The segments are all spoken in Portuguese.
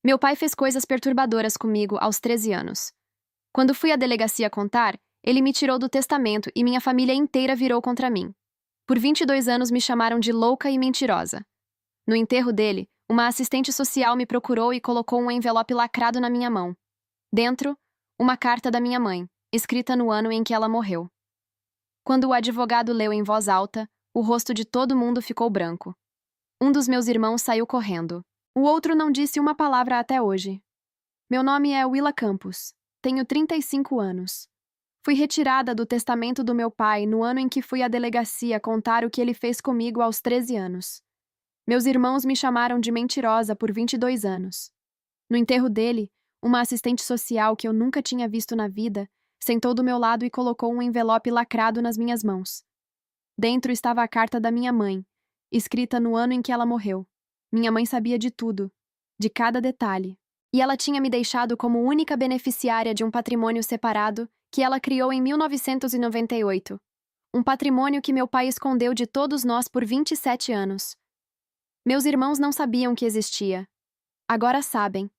Meu pai fez coisas perturbadoras comigo aos 13 anos. Quando fui à delegacia contar, ele me tirou do testamento e minha família inteira virou contra mim. Por 22 anos me chamaram de louca e mentirosa. No enterro dele, uma assistente social me procurou e colocou um envelope lacrado na minha mão. Dentro, uma carta da minha mãe, escrita no ano em que ela morreu. Quando o advogado leu em voz alta, o rosto de todo mundo ficou branco. Um dos meus irmãos saiu correndo. O outro não disse uma palavra até hoje. Meu nome é Willa Campos. Tenho 35 anos. Fui retirada do testamento do meu pai no ano em que fui à delegacia contar o que ele fez comigo aos 13 anos. Meus irmãos me chamaram de mentirosa por 22 anos. No enterro dele, uma assistente social que eu nunca tinha visto na vida sentou do meu lado e colocou um envelope lacrado nas minhas mãos. Dentro estava a carta da minha mãe, escrita no ano em que ela morreu. Minha mãe sabia de tudo, de cada detalhe. E ela tinha me deixado como única beneficiária de um patrimônio separado que ela criou em 1998. Um patrimônio que meu pai escondeu de todos nós por 27 anos. Meus irmãos não sabiam que existia. Agora sabem.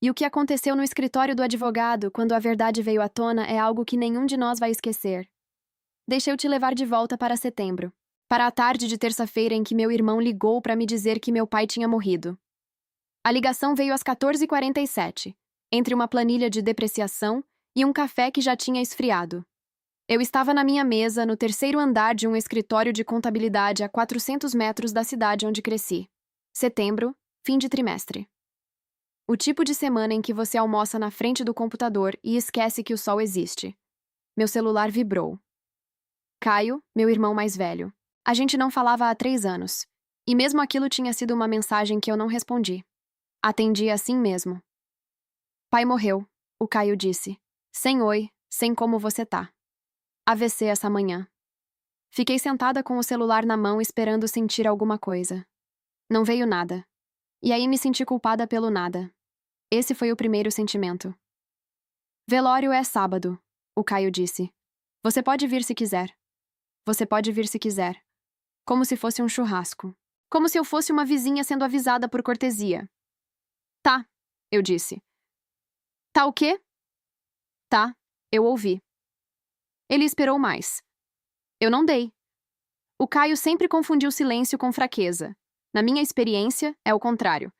E o que aconteceu no escritório do advogado quando a verdade veio à tona é algo que nenhum de nós vai esquecer. Deixa eu te levar de volta para setembro. Para a tarde de terça-feira em que meu irmão ligou para me dizer que meu pai tinha morrido. A ligação veio às 14h47, entre uma planilha de depreciação e um café que já tinha esfriado. Eu estava na minha mesa, no terceiro andar de um escritório de contabilidade a 400 metros da cidade onde cresci. Setembro, fim de trimestre. O tipo de semana em que você almoça na frente do computador e esquece que o sol existe. Meu celular vibrou. Caio, meu irmão mais velho. A gente não falava há 3 anos. E mesmo aquilo tinha sido uma mensagem que eu não respondi. Atendi assim mesmo. Pai morreu, o Caio disse. Sem oi, sem como você tá. AVC essa manhã. Fiquei sentada com o celular na mão esperando sentir alguma coisa. Não veio nada. E aí me senti culpada pelo nada. Esse foi o primeiro sentimento. Velório é sábado, o Caio disse. Você pode vir se quiser. Você pode vir se quiser. Como se fosse um churrasco. Como se eu fosse uma vizinha sendo avisada por cortesia. Tá, eu disse. Tá o quê? Tá, eu ouvi. Ele esperou mais. Eu não dei. O Caio sempre confundiu silêncio com fraqueza. Na minha experiência, é o contrário.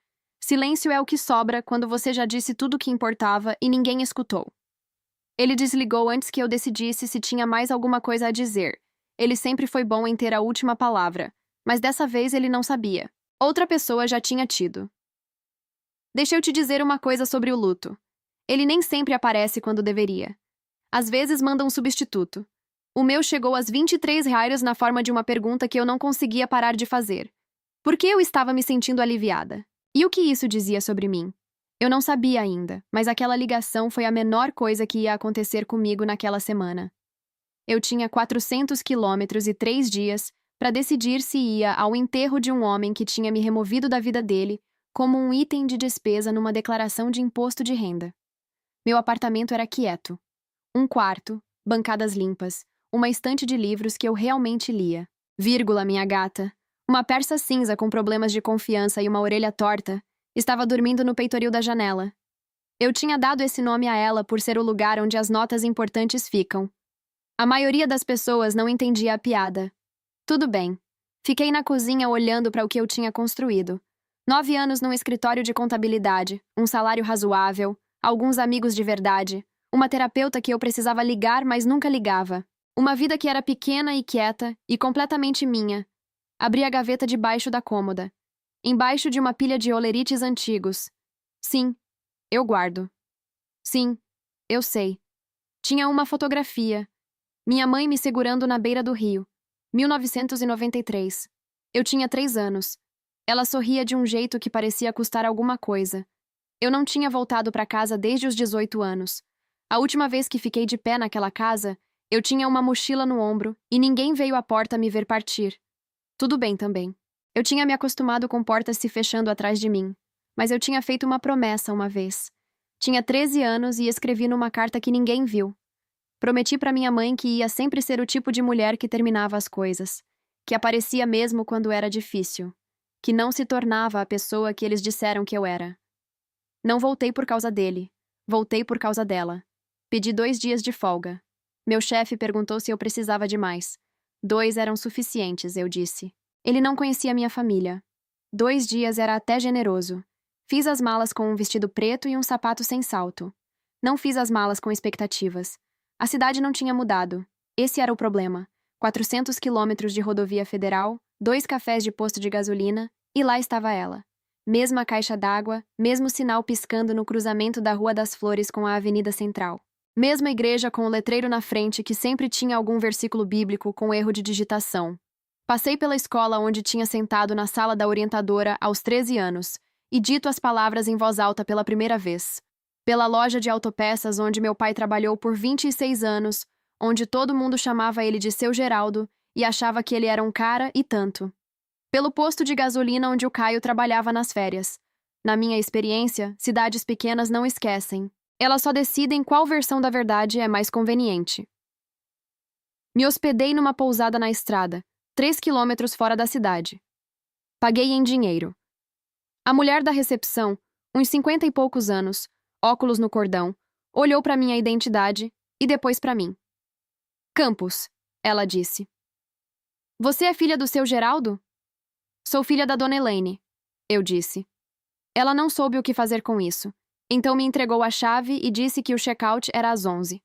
Silêncio é o que sobra quando você já disse tudo o que importava e ninguém escutou. Ele desligou antes que eu decidisse se tinha mais alguma coisa a dizer. Ele sempre foi bom em ter a última palavra, mas dessa vez ele não sabia. Outra pessoa já tinha tido. Deixa eu te dizer uma coisa sobre o luto. Ele nem sempre aparece quando deveria. Às vezes manda um substituto. O meu chegou às 23h na forma de uma pergunta que eu não conseguia parar de fazer. Por que eu estava me sentindo aliviada? E o que isso dizia sobre mim? Eu não sabia ainda, mas aquela ligação foi a menor coisa que ia acontecer comigo naquela semana. Eu tinha 400 quilômetros e 3 dias para decidir se ia ao enterro de um homem que tinha me removido da vida dele como um item de despesa numa declaração de imposto de renda. Meu apartamento era quieto. Um quarto, bancadas limpas, uma estante de livros que eu realmente lia. Vírgula, minha gata. Uma persa cinza com problemas de confiança e uma orelha torta estava dormindo no peitoril da janela. Eu tinha dado esse nome a ela por ser o lugar onde as notas importantes ficam. A maioria das pessoas não entendia a piada. Tudo bem. Fiquei na cozinha olhando para o que eu tinha construído. 9 anos num escritório de contabilidade, um salário razoável, alguns amigos de verdade, uma terapeuta que eu precisava ligar, mas nunca ligava. Uma vida que era pequena e quieta e completamente minha. Abri a gaveta debaixo da cômoda. Embaixo de uma pilha de olerites antigos. Sim, eu guardo. Sim, eu sei. Tinha uma fotografia. Minha mãe me segurando na beira do rio. 1993. Eu tinha 3 anos. Ela sorria de um jeito que parecia custar alguma coisa. Eu não tinha voltado para casa desde os 18 anos. A última vez que fiquei de pé naquela casa, eu tinha uma mochila no ombro e ninguém veio à porta me ver partir. Tudo bem também. Eu tinha me acostumado com portas se fechando atrás de mim, mas eu tinha feito uma promessa uma vez. Tinha 13 anos e escrevi numa carta que ninguém viu. Prometi para minha mãe que ia sempre ser o tipo de mulher que terminava as coisas, que aparecia mesmo quando era difícil, que não se tornava a pessoa que eles disseram que eu era. Não voltei por causa dele. Voltei por causa dela. Pedi 2 dias de folga. Meu chefe perguntou se eu precisava de mais. 2 eram suficientes, eu disse. Ele não conhecia minha família. 2 dias era até generoso. Fiz as malas com um vestido preto e um sapato sem salto. Não fiz as malas com expectativas. A cidade não tinha mudado. Esse era o problema. 400 quilômetros de rodovia federal, 2 cafés de posto de gasolina, e lá estava ela. Mesma caixa d'água, mesmo sinal piscando no cruzamento da Rua das Flores com a Avenida Central. Mesma igreja com o letreiro na frente que sempre tinha algum versículo bíblico com erro de digitação. Passei pela escola onde tinha sentado na sala da orientadora aos 13 anos e dito as palavras em voz alta pela primeira vez. Pela loja de autopeças onde meu pai trabalhou por 26 anos, onde todo mundo chamava ele de seu Geraldo e achava que ele era um cara e tanto. Pelo posto de gasolina onde o Caio trabalhava nas férias. Na minha experiência, cidades pequenas não esquecem. Elas só decidem qual versão da verdade é mais conveniente. Me hospedei numa pousada na estrada, 3 quilômetros fora da cidade. Paguei em dinheiro. A mulher da recepção, uns 50 e poucos anos, óculos no cordão, olhou para minha identidade e depois para mim. Campos, ela disse. Você é filha do seu Geraldo? Sou filha da dona Elaine, eu disse. Ela não soube o que fazer com isso, então me entregou a chave e disse que o check-out era às 11.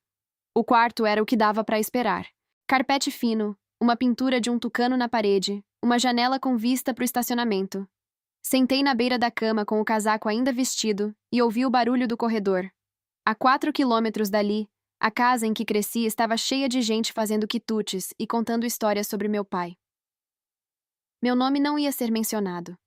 O quarto era o que dava para esperar. Carpete fino, uma pintura de um tucano na parede, uma janela com vista para o estacionamento. Sentei na beira da cama com o casaco ainda vestido e ouvi o barulho do corredor. A 4 quilômetros dali, a casa em que cresci estava cheia de gente fazendo quitutes e contando histórias sobre meu pai. Meu nome não ia ser mencionado.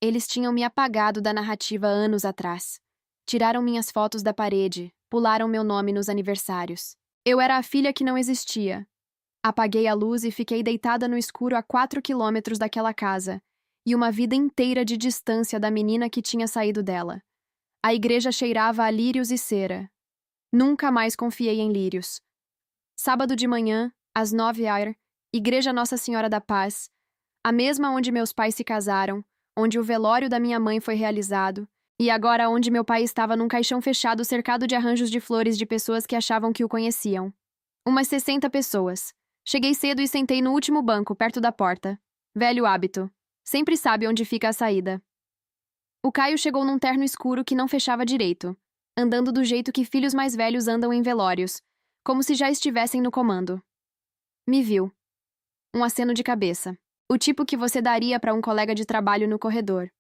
Eles tinham me apagado da narrativa anos atrás. Tiraram minhas fotos da parede, pularam meu nome nos aniversários. Eu era a filha que não existia. Apaguei a luz e fiquei deitada no escuro a 4 quilômetros daquela casa, e uma vida inteira de distância da menina que tinha saído dela. A igreja cheirava a lírios e cera. Nunca mais confiei em lírios. Sábado de manhã, às 9h, Igreja Nossa Senhora da Paz, a mesma onde meus pais se casaram, onde o velório da minha mãe foi realizado, e agora onde meu pai estava num caixão fechado cercado de arranjos de flores de pessoas que achavam que o conheciam. Umas 60 pessoas. Cheguei cedo e sentei no último banco, perto da porta. Velho hábito. Sempre sabe onde fica a saída. O Caio chegou num terno escuro que não fechava direito, andando do jeito que filhos mais velhos andam em velórios, como se já estivessem no comando. Me viu. Um aceno de cabeça. O tipo que você daria para um colega de trabalho no corredor.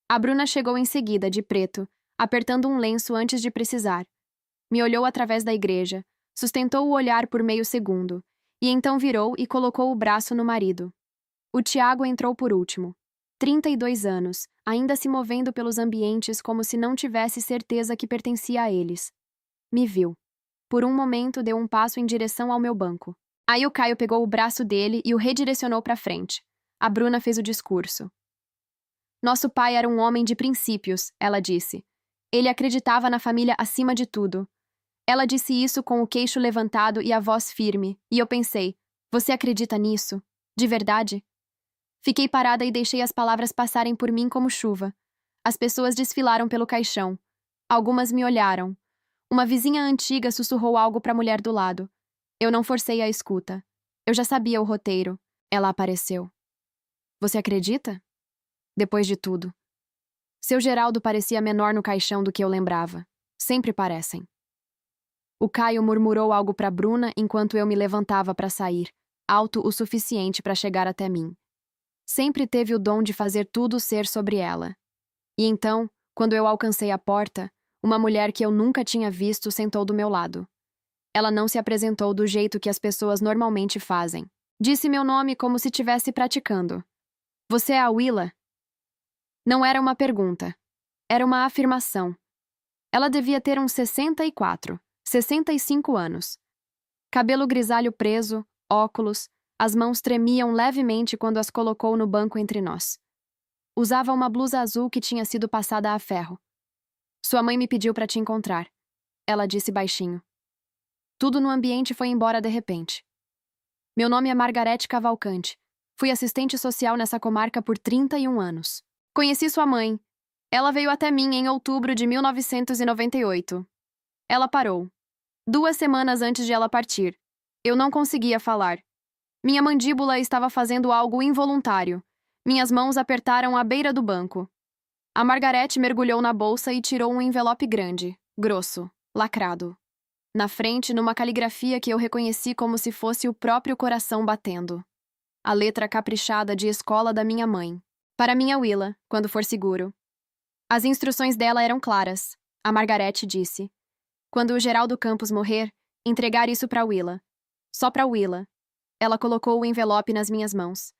A Bruna chegou em seguida, de preto, apertando um lenço antes de precisar. Me olhou através da igreja, sustentou o olhar por meio segundo, e então virou e colocou o braço no marido. O Tiago entrou por último. 32 anos, ainda se movendo pelos ambientes como se não tivesse certeza que pertencia a eles. Me viu. Por um momento deu um passo em direção ao meu banco. Aí o Caio pegou o braço dele e o redirecionou para frente. A Bruna fez o discurso. Nosso pai era um homem de princípios, ela disse. Ele acreditava na família acima de tudo. Ela disse isso com o queixo levantado e a voz firme, e eu pensei, você acredita nisso? De verdade? Fiquei parada e deixei as palavras passarem por mim como chuva. As pessoas desfilaram pelo caixão. Algumas me olharam. Uma vizinha antiga sussurrou algo para a mulher do lado. Eu não forcei a escuta. Eu já sabia o roteiro. Ela apareceu. Você acredita? Depois de tudo. Seu Geraldo parecia menor no caixão do que eu lembrava. Sempre parecem. O Caio murmurou algo para Bruna enquanto eu me levantava para sair, alto o suficiente para chegar até mim. Sempre teve o dom de fazer tudo ser sobre ela. E então, quando eu alcancei a porta, uma mulher que eu nunca tinha visto sentou do meu lado. Ela não se apresentou do jeito que as pessoas normalmente fazem. Disse meu nome como se estivesse praticando. Você é a Willa? Não era uma pergunta. Era uma afirmação. Ela devia ter uns 64, 65 anos. Cabelo grisalho preso, óculos, as mãos tremiam levemente quando as colocou no banco entre nós. Usava uma blusa azul que tinha sido passada a ferro. Sua mãe me pediu para te encontrar. Ela disse baixinho. Tudo no ambiente foi embora de repente. Meu nome é Margarete Cavalcante. Fui assistente social nessa comarca por 31 anos. Conheci sua mãe. Ela veio até mim em outubro de 1998. Ela parou. 2 semanas antes de ela partir. Eu não conseguia falar. Minha mandíbula estava fazendo algo involuntário. Minhas mãos apertaram a beira do banco. A Margarete mergulhou na bolsa e tirou um envelope grande, grosso, lacrado. Na frente, numa caligrafia que eu reconheci como se fosse o próprio coração batendo. A letra caprichada de escola da minha mãe. Para minha Willa, quando for seguro. As instruções dela eram claras. A Margarete disse: quando o Geraldo Campos morrer, entregar isso para Willa. Só para Willa. Ela colocou o envelope nas minhas mãos.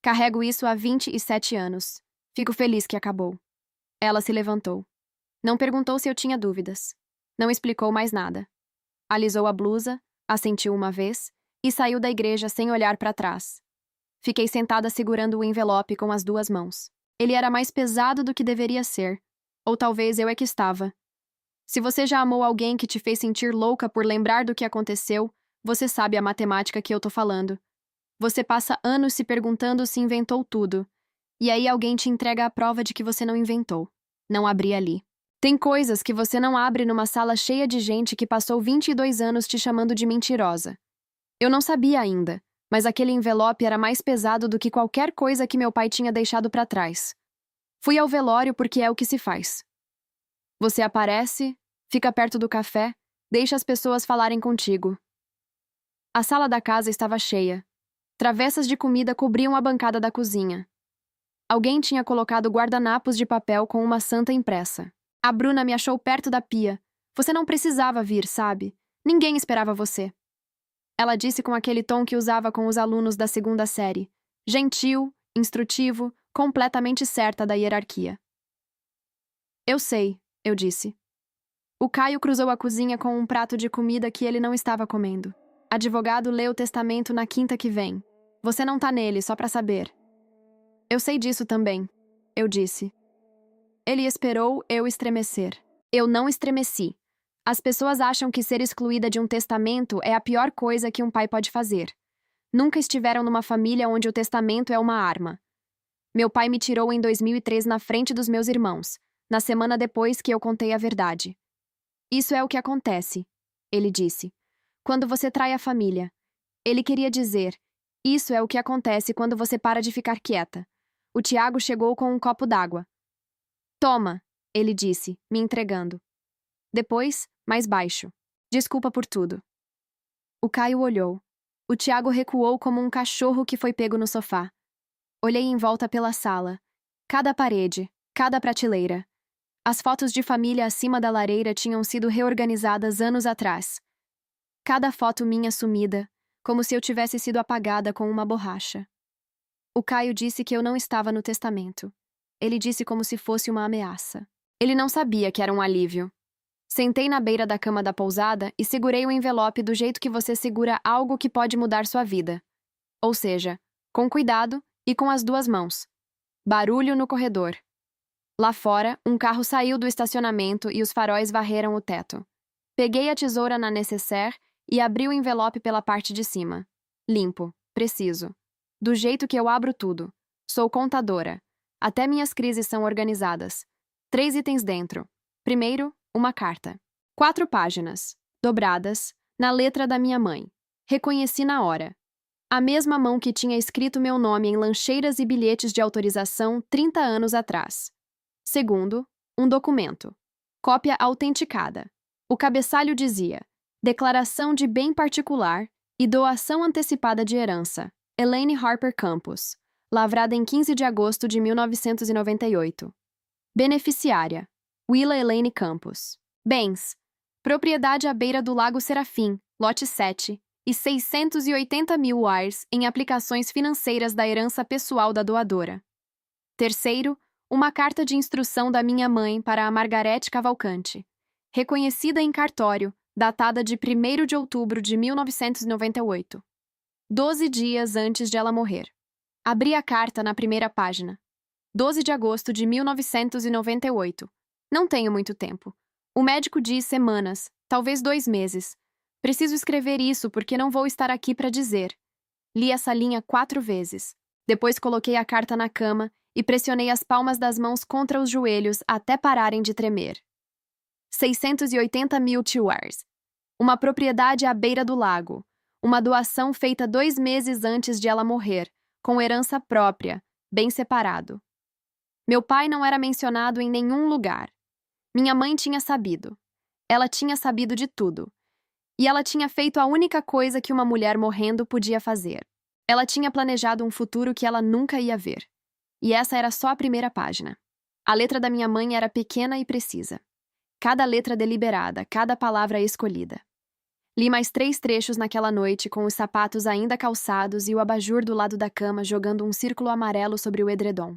Carrego isso há 27 anos. Fico feliz que acabou. Ela se levantou. Não perguntou se eu tinha dúvidas. Não explicou mais nada. Alisou a blusa, assentiu uma vez e saiu da igreja sem olhar para trás. Fiquei sentada segurando o envelope com as 2 mãos. Ele era mais pesado do que deveria ser. Ou talvez eu é que estava. Se você já amou alguém que te fez sentir louca por lembrar do que aconteceu, você sabe a matemática que eu tô falando. Você passa anos se perguntando se inventou tudo. E aí alguém te entrega a prova de que você não inventou. Não abri ali. Tem coisas que você não abre numa sala cheia de gente que passou 22 anos te chamando de mentirosa. Eu não sabia ainda, mas aquele envelope era mais pesado do que qualquer coisa que meu pai tinha deixado para trás. Fui ao velório porque é o que se faz. Você aparece, fica perto do café, deixa as pessoas falarem contigo. A sala da casa estava cheia. Travessas de comida cobriam a bancada da cozinha. Alguém tinha colocado guardanapos de papel com uma santa impressa. A Bruna me achou perto da pia. Você não precisava vir, sabe? Ninguém esperava você. Ela disse com aquele tom que usava com os alunos da 2ª série. Gentil, instrutivo, completamente certa da hierarquia. Eu sei, eu disse. O Caio cruzou a cozinha com um prato de comida que ele não estava comendo. Advogado lê o testamento na quinta que vem. Você não tá nele, só pra saber. Eu sei disso também, eu disse. Ele esperou eu estremecer. Eu não estremeci. As pessoas acham que ser excluída de um testamento é a pior coisa que um pai pode fazer. Nunca estiveram numa família onde o testamento é uma arma. Meu pai me tirou em 2003 na frente dos meus irmãos, na semana depois que eu contei a verdade. Isso é o que acontece, ele disse. Quando você trai a família. Ele queria dizer, isso é o que acontece quando você para de ficar quieta. O Tiago chegou com um copo d'água. Toma, ele disse, me entregando. Depois, mais baixo. Desculpa por tudo. O Caio olhou. O Tiago recuou como um cachorro que foi pego no sofá. Olhei em volta pela sala. Cada parede, cada prateleira. As fotos de família acima da lareira tinham sido reorganizadas anos atrás. Cada foto minha sumida, como se eu tivesse sido apagada com uma borracha. O Caio disse que eu não estava no testamento. Ele disse como se fosse uma ameaça. Ele não sabia que era um alívio. Sentei na beira da cama da pousada e segurei o envelope do jeito que você segura algo que pode mudar sua vida. Ou seja, com cuidado e com as 2 mãos. Barulho no corredor. Lá fora, um carro saiu do estacionamento e os faróis varreram o teto. Peguei a tesoura na nécessaire e abri o envelope pela parte de cima. Limpo, preciso. Do jeito que eu abro tudo. Sou contadora. Até minhas crises são organizadas. 3 itens dentro. Primeiro, uma carta. 4 páginas, dobradas, na letra da minha mãe. Reconheci na hora. A mesma mão que tinha escrito meu nome em lancheiras e bilhetes de autorização 30 anos atrás. Segundo, um documento. Cópia autenticada. O cabeçalho dizia: Declaração de bem particular e doação antecipada de herança. Elaine Harper Campos. Lavrada em 15 de agosto de 1998. Beneficiária: Willa Elaine Campos. Bens: propriedade à beira do Lago Serafim, lote 7, e 680 mil UARs em aplicações financeiras da herança pessoal da doadora. Terceiro, uma carta de instrução da minha mãe para a Margarete Cavalcante, reconhecida em cartório, datada de 1º de outubro de 1998. 12 dias antes de ela morrer. Abri a carta na primeira página. 12 de agosto de 1998. Não tenho muito tempo. O médico diz semanas, talvez 2 meses. Preciso escrever isso porque não vou estar aqui para dizer. Li essa linha 4 vezes. Depois coloquei a carta na cama e pressionei as palmas das mãos contra os joelhos até pararem de tremer. 680 mil TWRs. Uma propriedade à beira do lago. Uma doação feita 2 meses antes de ela morrer, com herança própria, bem separado. Meu pai não era mencionado em nenhum lugar. Minha mãe tinha sabido. Ela tinha sabido de tudo. E ela tinha feito a única coisa que uma mulher morrendo podia fazer. Ela tinha planejado um futuro que ela nunca ia ver. E essa era só a primeira página. A letra da minha mãe era pequena e precisa. Cada letra deliberada, cada palavra escolhida. Li mais 3 trechos naquela noite, com os sapatos ainda calçados e o abajur do lado da cama jogando um círculo amarelo sobre o edredom.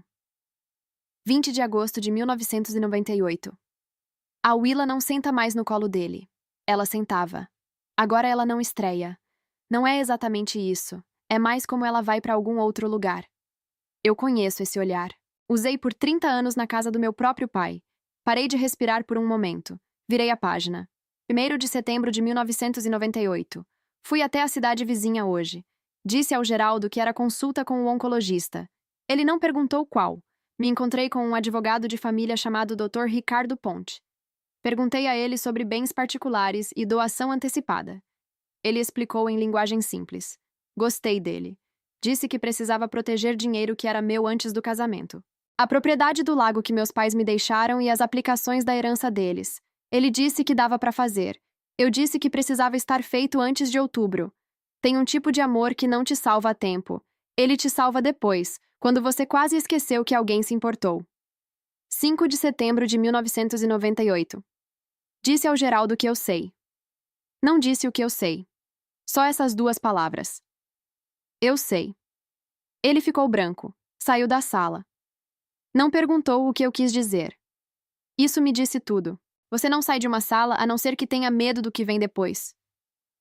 20 de agosto de 1998. A Willa não senta mais no colo dele. Ela sentava. Agora ela não estreia. Não é exatamente isso. É mais como ela vai para algum outro lugar. Eu conheço esse olhar. Usei por 30 anos na casa do meu próprio pai. Parei de respirar por um momento. Virei a página. 1º de setembro de 1998. Fui até a cidade vizinha hoje. Disse ao Geraldo que era consulta com o oncologista. Ele não perguntou qual. Me encontrei com um advogado de família chamado Dr. Ricardo Ponte. Perguntei a ele sobre bens particulares e doação antecipada. Ele explicou em linguagem simples. Gostei dele. Disse que precisava proteger dinheiro que era meu antes do casamento. A propriedade do lago que meus pais me deixaram e as aplicações da herança deles. Ele disse que dava para fazer. Eu disse que precisava estar feito antes de outubro. Tem um tipo de amor que não te salva a tempo. Ele te salva depois, quando você quase esqueceu que alguém se importou. 5 de setembro de 1998. Disse ao Geraldo que eu sei. Não disse o que eu sei. Só essas 2 palavras. Eu sei. Ele ficou branco. Saiu da sala. Não perguntou o que eu quis dizer. Isso me disse tudo. Você não sai de uma sala a não ser que tenha medo do que vem depois.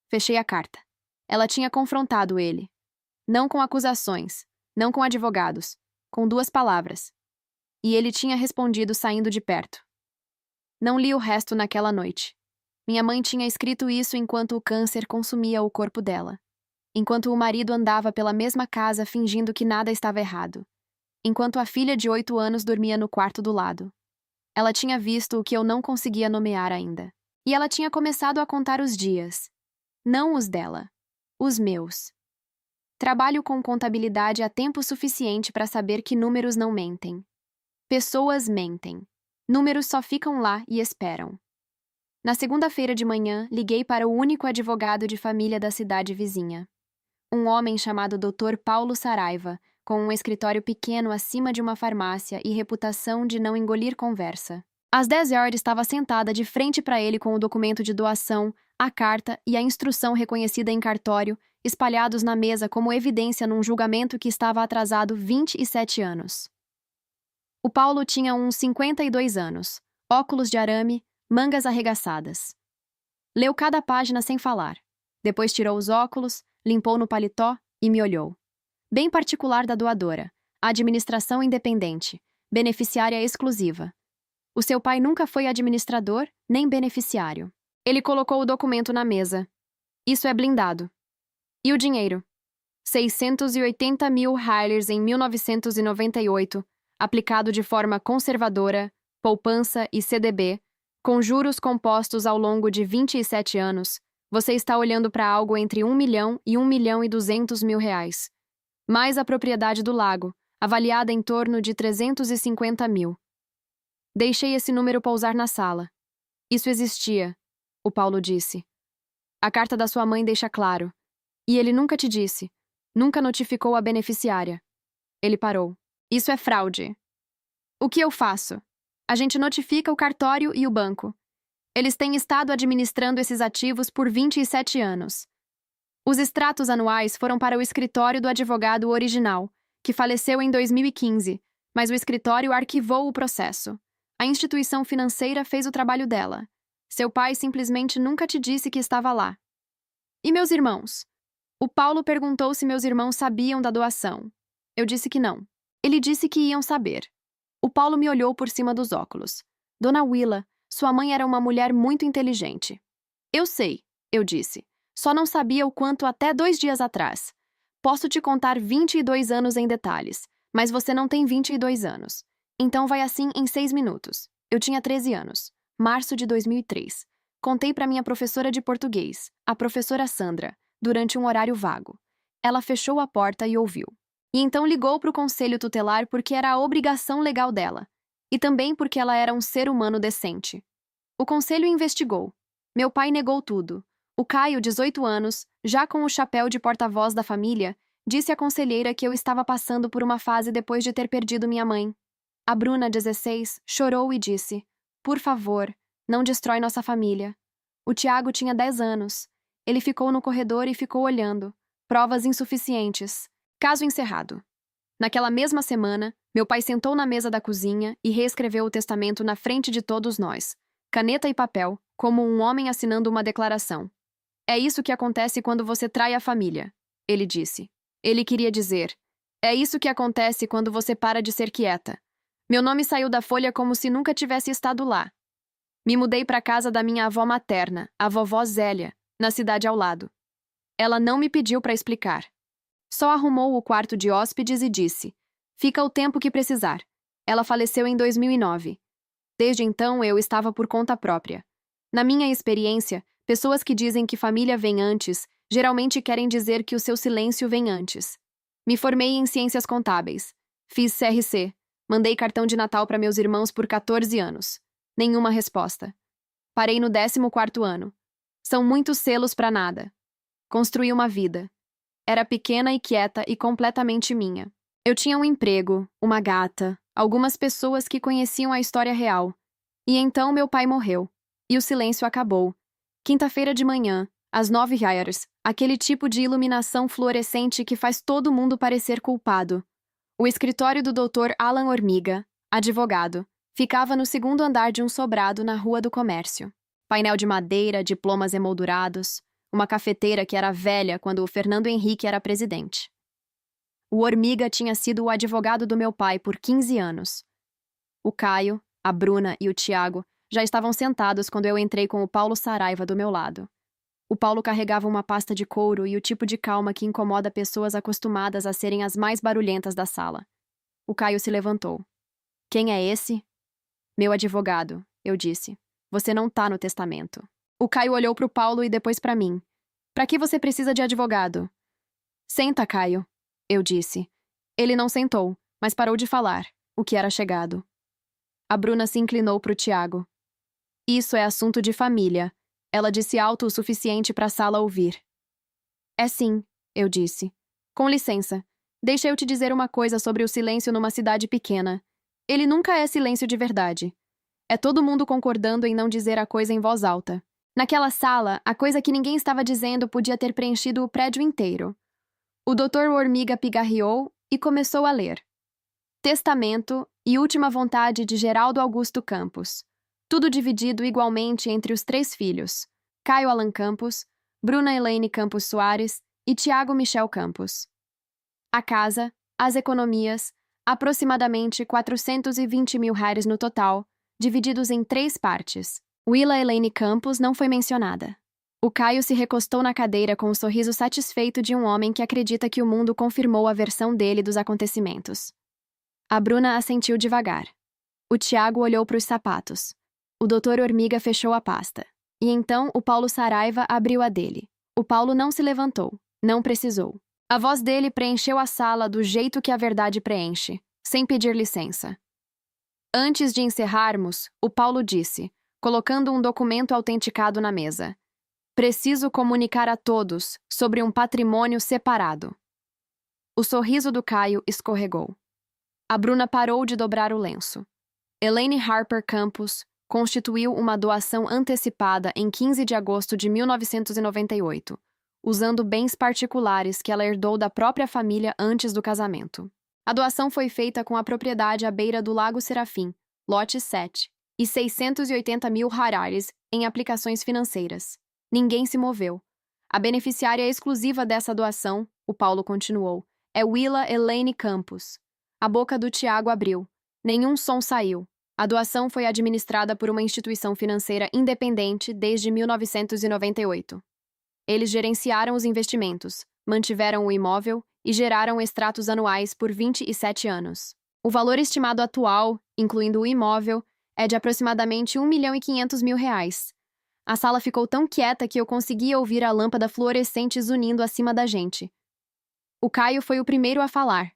Fechei a carta. Ela tinha confrontado ele. Não com acusações, não com advogados, com 2 palavras. E ele tinha respondido saindo de perto. Não li o resto naquela noite. Minha mãe tinha escrito isso enquanto o câncer consumia o corpo dela. Enquanto o marido andava pela mesma casa fingindo que nada estava errado. Enquanto a filha de 8 anos dormia no quarto do lado. Ela tinha visto o que eu não conseguia nomear ainda. E ela tinha começado a contar os dias. Não os dela. Os meus. Trabalho com contabilidade há tempo suficiente para saber que números não mentem. Pessoas mentem. Números só ficam lá e esperam. Na segunda-feira de manhã, liguei para o único advogado de família da cidade vizinha. Um homem chamado Dr. Paulo Saraiva, com um escritório pequeno acima de uma farmácia e reputação de não engolir conversa. Às 10 horas estava sentada de frente para ele com o documento de doação, a carta e a instrução reconhecida em cartório, espalhados na mesa como evidência num julgamento que estava atrasado 27 anos. O Paulo tinha uns 52 anos, óculos de arame, mangas arregaçadas. Leu cada página sem falar. Depois tirou os óculos, limpou no paletó e me olhou. Bem particular da doadora. Administração independente. Beneficiária exclusiva. O seu pai nunca foi administrador, nem beneficiário. Ele colocou o documento na mesa. Isso é blindado. E o dinheiro? 680 mil Harlers em 1998, aplicado de forma conservadora, poupança e CDB, com juros compostos ao longo de 27 anos, você está olhando para algo entre 1 milhão e 1.200.000 reais. Mais a propriedade do lago, avaliada em torno de 350 mil. Deixei esse número pousar na sala. Isso existia, o Paulo disse. A carta da sua mãe deixa claro. E ele nunca te disse. Nunca notificou a beneficiária. Ele parou. Isso é fraude. O que eu faço? A gente notifica o cartório e o banco. Eles têm estado administrando esses ativos por 27 anos. Os extratos anuais foram para o escritório do advogado original, que faleceu em 2015, mas o escritório arquivou o processo. A instituição financeira fez o trabalho dela. Seu pai simplesmente nunca te disse que estava lá. E meus irmãos? O Paulo perguntou se meus irmãos sabiam da doação. Eu disse que não. Ele disse que iam saber. O Paulo me olhou por cima dos óculos. Dona Willa, sua mãe era uma mulher muito inteligente. Eu sei, eu disse. Só não sabia o quanto até 2 dias atrás. Posso te contar 22 anos em detalhes. Mas você não tem 22 anos. Então vai assim em 6 minutos. Eu tinha 13 anos. Março de 2003. Contei para minha professora de português, a professora Sandra, durante um horário vago. Ela fechou a porta e ouviu. E então ligou para o conselho tutelar porque era a obrigação legal dela. E também porque ela era um ser humano decente. O conselho investigou. Meu pai negou tudo. O Caio, 18 anos, já com o chapéu de porta-voz da família, disse à conselheira que eu estava passando por uma fase depois de ter perdido minha mãe. A Bruna, 16, chorou e disse: "Por favor, não destrói nossa família." O Tiago tinha 10 anos. Ele ficou no corredor e ficou olhando. Provas insuficientes. Caso encerrado. Naquela mesma semana, meu pai sentou na mesa da cozinha e reescreveu o testamento na frente de todos nós. Caneta e papel, como um homem assinando uma declaração. "É isso que acontece quando você trai a família", ele disse. Ele queria dizer: "É isso que acontece quando você para de ser quieta." Meu nome saiu da folha como se nunca tivesse estado lá. Me mudei para a casa da minha avó materna, a vovó Zélia, na cidade ao lado. Ela não me pediu para explicar. Só arrumou o quarto de hóspedes e disse: "Fica o tempo que precisar." Ela faleceu em 2009. Desde então, eu estava por conta própria. Na minha experiência, pessoas que dizem que família vem antes, geralmente querem dizer que o seu silêncio vem antes. Me formei em ciências contábeis. Fiz CRC. Mandei cartão de Natal para meus irmãos por 14 anos. Nenhuma resposta. Parei no 14º ano. São muitos selos para nada. Construí uma vida. Era pequena e quieta e completamente minha. Eu tinha um emprego, uma gata, algumas pessoas que conheciam a história real. E então meu pai morreu. E o silêncio acabou. Quinta-feira de manhã, às 9h, aquele tipo de iluminação fluorescente que faz todo mundo parecer culpado. O escritório do Dr. Alan Hormiga, advogado, ficava no 2º andar de um sobrado na Rua do Comércio. Painel de madeira, diplomas emoldurados, uma cafeteira que era velha quando o Fernando Henrique era presidente. O Hormiga tinha sido o advogado do meu pai por 15 anos. O Caio, a Bruna e o Tiago já estavam sentados quando eu entrei com o Paulo Saraiva do meu lado. O Paulo carregava uma pasta de couro e o tipo de calma que incomoda pessoas acostumadas a serem as mais barulhentas da sala. O Caio se levantou. "Quem é esse?" "Meu advogado", eu disse. "Você não tá no testamento." O Caio olhou para o Paulo e depois para mim. "Para que você precisa de advogado?" "Senta, Caio", eu disse. Ele não sentou, mas parou de falar, o que era chegado. A Bruna se inclinou para o Tiago. "Isso é assunto de família", ela disse alto o suficiente para a sala ouvir. "É sim", eu disse. "Com licença, deixa eu te dizer uma coisa sobre o silêncio numa cidade pequena. Ele nunca é silêncio de verdade. É todo mundo concordando em não dizer a coisa em voz alta. Naquela sala, a coisa que ninguém estava dizendo podia ter preenchido o prédio inteiro. O Dr. Hormiga pigarreou e começou a ler. Testamento e última vontade de Geraldo Augusto Campos. Tudo dividido igualmente entre os 3 filhos, Caio Alan Campos, Bruna Elaine Campos Soares e Tiago Michel Campos. A casa, as economias, aproximadamente 420 mil reais no total, divididos em 3 partes. Willa Elaine Campos não foi mencionada. O Caio se recostou na cadeira com o sorriso satisfeito de um homem que acredita que o mundo confirmou a versão dele dos acontecimentos. A Bruna assentiu devagar. O Tiago olhou para os sapatos. O Dr. Hormiga fechou a pasta. E então o Paulo Saraiva abriu a dele. O Paulo não se levantou. Não precisou. A voz dele preencheu a sala do jeito que a verdade preenche, sem pedir licença. Antes de encerrarmos, o Paulo disse, colocando um documento autenticado na mesa. "Preciso comunicar a todos sobre um patrimônio separado." O sorriso do Caio escorregou. A Bruna parou de dobrar o lenço. Elaine Harper Campos constituiu uma doação antecipada em 15 de agosto de 1998, usando bens particulares que ela herdou da própria família antes do casamento. A doação foi feita com a propriedade à beira do Lago Serafim, lote 7, e 680 mil reais em aplicações financeiras. Ninguém se moveu. A beneficiária exclusiva dessa doação, o Paulo continuou, é Willa Elaine Campos. A boca do Tiago abriu. Nenhum som saiu. A doação foi administrada por uma instituição financeira independente desde 1998. Eles gerenciaram os investimentos, mantiveram o imóvel e geraram extratos anuais por 27 anos. O valor estimado atual, incluindo o imóvel, é de aproximadamente R$ 1.500.000. A sala ficou tão quieta que eu conseguia ouvir a lâmpada fluorescente zunindo acima da gente. O Caio foi o primeiro a falar.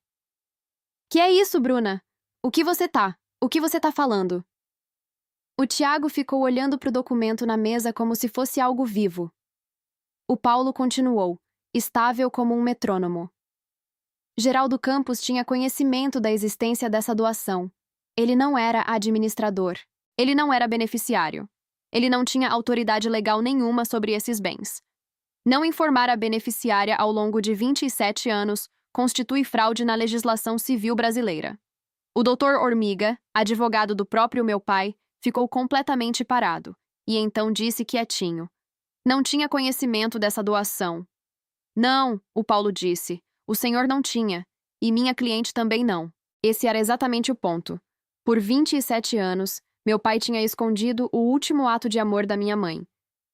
Que é isso, Bruna? O que você tá falando? O Tiago ficou olhando para o documento na mesa como se fosse algo vivo. O Paulo continuou, estável como um metrônomo. Geraldo Campos tinha conhecimento da existência dessa doação. Ele não era administrador. Ele não era beneficiário. Ele não tinha autoridade legal nenhuma sobre esses bens. Não informar a beneficiária ao longo de 27 anos constitui fraude na legislação civil brasileira. O Dr. Hormiga, advogado do próprio meu pai, ficou completamente parado, e então disse quietinho. Não tinha conhecimento dessa doação. Não, o Paulo disse. O senhor não tinha, e minha cliente também não. Esse era exatamente o ponto. Por 27 anos, meu pai tinha escondido o último ato de amor da minha mãe.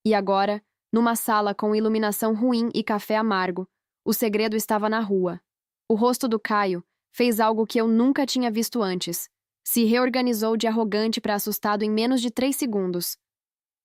E agora, numa sala com iluminação ruim e café amargo, o segredo estava na rua. O rosto do Caio fez algo que eu nunca tinha visto antes. Se reorganizou de arrogante para assustado em menos de 3 segundos.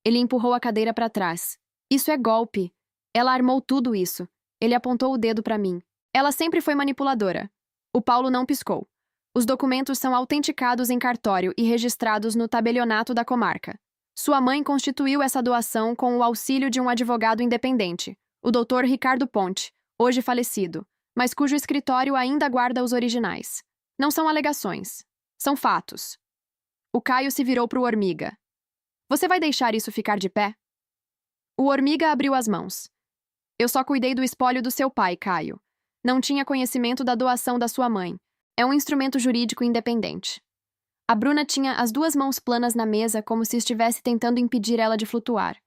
Ele empurrou a cadeira para trás. Isso é golpe. Ela armou tudo isso. Ele apontou o dedo para mim. Ela sempre foi manipuladora. O Paulo não piscou. Os documentos são autenticados em cartório e registrados no tabelionato da comarca. Sua mãe constituiu essa doação com o auxílio de um advogado independente, o Dr. Ricardo Ponte, hoje falecido, mas cujo escritório ainda guarda os originais. Não são alegações. São fatos. O Caio se virou para o Hormiga. Você vai deixar isso ficar de pé? O Hormiga abriu as mãos. Eu só cuidei do espólio do seu pai, Caio. Não tinha conhecimento da doação da sua mãe. É um instrumento jurídico independente. A Bruna tinha as 2 mãos planas na mesa como se estivesse tentando impedir ela de flutuar.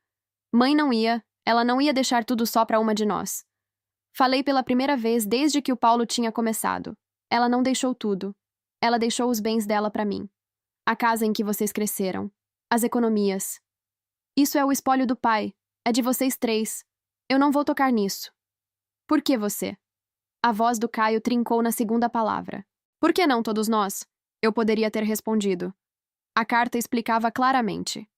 Ela não ia deixar tudo só para uma de nós. Falei pela primeira vez desde que o Paulo tinha começado. Ela não deixou tudo. Ela deixou os bens dela para mim. A casa em que vocês cresceram. As economias. Isso é o espólio do pai. É de vocês 3. Eu não vou tocar nisso. Por que você? A voz do Caio trincou na segunda palavra. Por que não todos nós? Eu poderia ter respondido. A carta explicava claramente.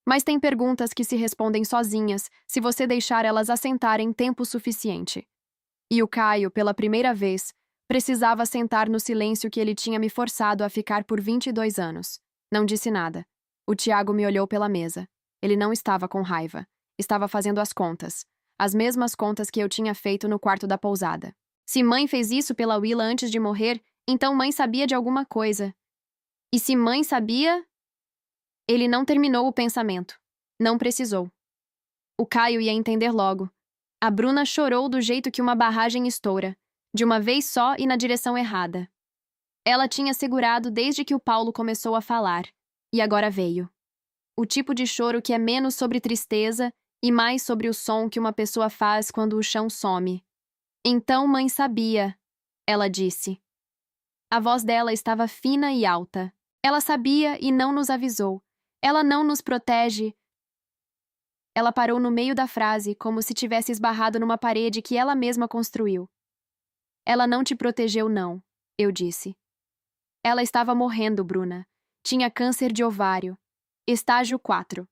Mas tem perguntas que se respondem sozinhas se você deixar elas assentarem tempo suficiente. E o Caio, pela primeira vez, precisava sentar no silêncio que ele tinha me forçado a ficar por 22 anos. Não disse nada. O Tiago me olhou pela mesa. Ele não estava com raiva. Estava fazendo as contas. As mesmas contas que eu tinha feito no quarto da pousada. Se mãe fez isso pela Willa antes de morrer, então mãe sabia de alguma coisa. E se mãe sabia... Ele não terminou o pensamento. Não precisou. O Caio ia entender logo. A Bruna chorou do jeito que uma barragem estoura, de uma vez só e na direção errada. Ela tinha segurado desde que o Paulo começou a falar, e agora veio. O tipo de choro que é menos sobre tristeza e mais sobre o som que uma pessoa faz quando o chão some. Então mãe sabia, ela disse. A voz dela estava fina e alta. Ela sabia e não nos avisou. Ela não nos protege. Ela parou no meio da frase, como se tivesse esbarrado numa parede que ela mesma construiu. Ela não te protegeu, não, eu disse. Ela estava morrendo, Bruna. Tinha câncer de ovário. Estágio 4.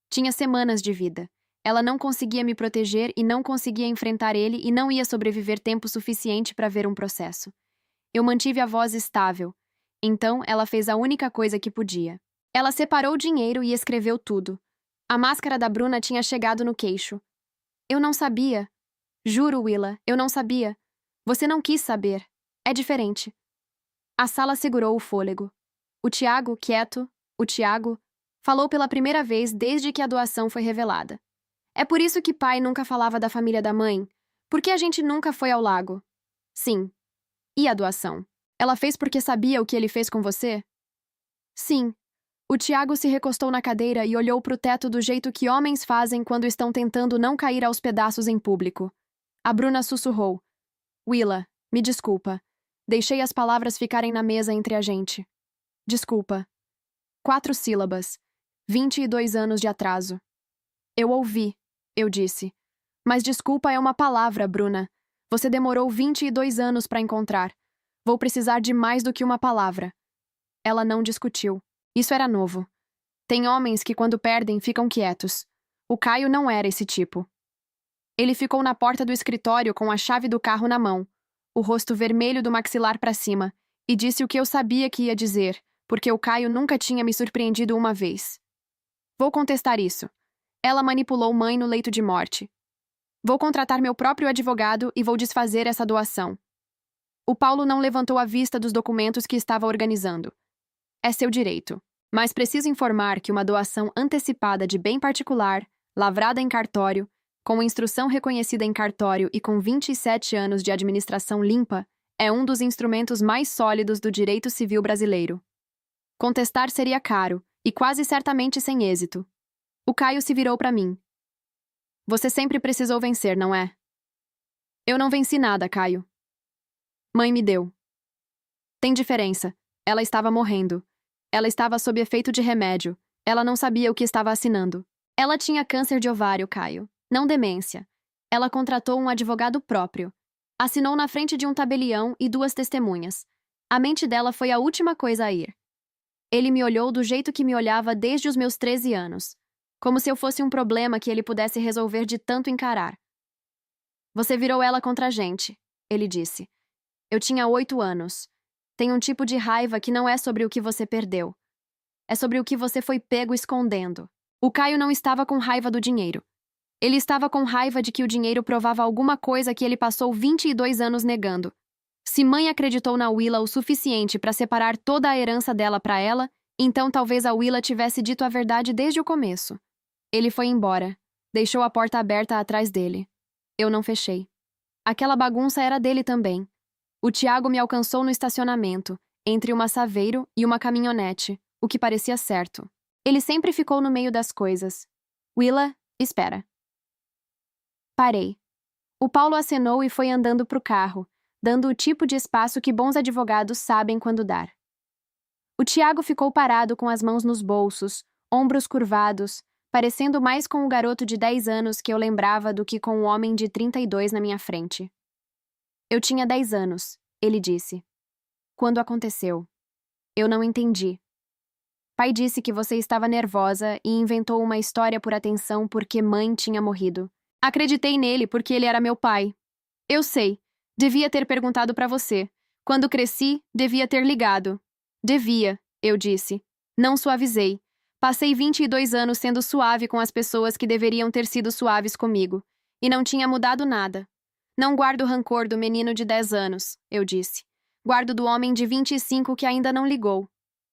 Tinha semanas de vida. Ela não conseguia me proteger e não conseguia enfrentar ele e não ia sobreviver tempo suficiente para ver um processo. Eu mantive a voz estável. Então, ela fez a única coisa que podia. Ela separou o dinheiro e escreveu tudo. A máscara da Bruna tinha chegado no queixo. Eu não sabia. Juro, Willa, eu não sabia. Você não quis saber. É diferente. A sala segurou o fôlego. O Tiago, quieto, falou pela primeira vez desde que a doação foi revelada. É por isso que pai nunca falava da família da mãe? Porque a gente nunca foi ao lago? Sim. E a doação? Ela fez porque sabia o que ele fez com você? Sim. O Tiago se recostou na cadeira e olhou para o teto do jeito que homens fazem quando estão tentando não cair aos pedaços em público. A Bruna sussurrou. Willa, me desculpa. Deixei as palavras ficarem na mesa entre a gente. Desculpa. 4 sílabas. 22 anos de atraso. Eu ouvi, eu disse. Mas desculpa é uma palavra, Bruna. Você demorou 22 anos para encontrar. Vou precisar de mais do que uma palavra. Ela não discutiu. Isso era novo. Tem homens que, quando perdem, ficam quietos. O Caio não era esse tipo. Ele ficou na porta do escritório com a chave do carro na mão, o rosto vermelho do maxilar para cima, e disse o que eu sabia que ia dizer, porque o Caio nunca tinha me surpreendido uma vez. Vou contestar isso. Ela manipulou mãe no leito de morte. Vou contratar meu próprio advogado e vou desfazer essa doação. O Paulo não levantou a vista dos documentos que estava organizando. É seu direito. Mas preciso informar que uma doação antecipada de bem particular, lavrada em cartório, com instrução reconhecida em cartório e com 27 anos de administração limpa, é um dos instrumentos mais sólidos do direito civil brasileiro. Contestar seria caro e quase certamente sem êxito. O Caio se virou para mim. Você sempre precisou vencer, não é? Eu não venci nada, Caio. Mãe me deu. Tem diferença. Ela estava morrendo. Ela estava sob efeito de remédio. Ela não sabia o que estava assinando. Ela tinha câncer de ovário, Caio. Não demência. Ela contratou um advogado próprio. Assinou na frente de um tabelião e 2 testemunhas. A mente dela foi a última coisa a ir. Ele me olhou do jeito que me olhava desde os meus 13 anos. Como se eu fosse um problema que ele pudesse resolver de tanto encarar. Você virou ela contra a gente, ele disse. Eu tinha 8 anos. Tem um tipo de raiva que não é sobre o que você perdeu. É sobre o que você foi pego escondendo. O Caio não estava com raiva do dinheiro. Ele estava com raiva de que o dinheiro provava alguma coisa que ele passou 22 anos negando. Se mãe acreditou na Willa o suficiente para separar toda a herança dela para ela, então talvez a Willa tivesse dito a verdade desde o começo. Ele foi embora. Deixou a porta aberta atrás dele. Eu não fechei. Aquela bagunça era dele também. O Tiago me alcançou no estacionamento, entre uma Saveiro e uma caminhonete, o que parecia certo. Ele sempre ficou no meio das coisas. Willa, espera. Parei. O Paulo acenou e foi andando pro carro, dando o tipo de espaço que bons advogados sabem quando dar. O Tiago ficou parado com as mãos nos bolsos, ombros curvados, parecendo mais com o garoto de 10 anos que eu lembrava do que com o homem de 32 na minha frente. Eu tinha 10 anos, ele disse. Quando aconteceu? Eu não entendi. Pai disse que você estava nervosa e inventou uma história por atenção porque mãe tinha morrido. Acreditei nele porque ele era meu pai. Eu sei. Devia ter perguntado para você. Quando cresci, devia ter ligado. Devia, eu disse. Não suavizei. Passei 22 anos sendo suave com as pessoas que deveriam ter sido suaves comigo. E não tinha mudado nada. Não guardo rancor do menino de 10 anos, eu disse. Guardo do homem de 25 que ainda não ligou.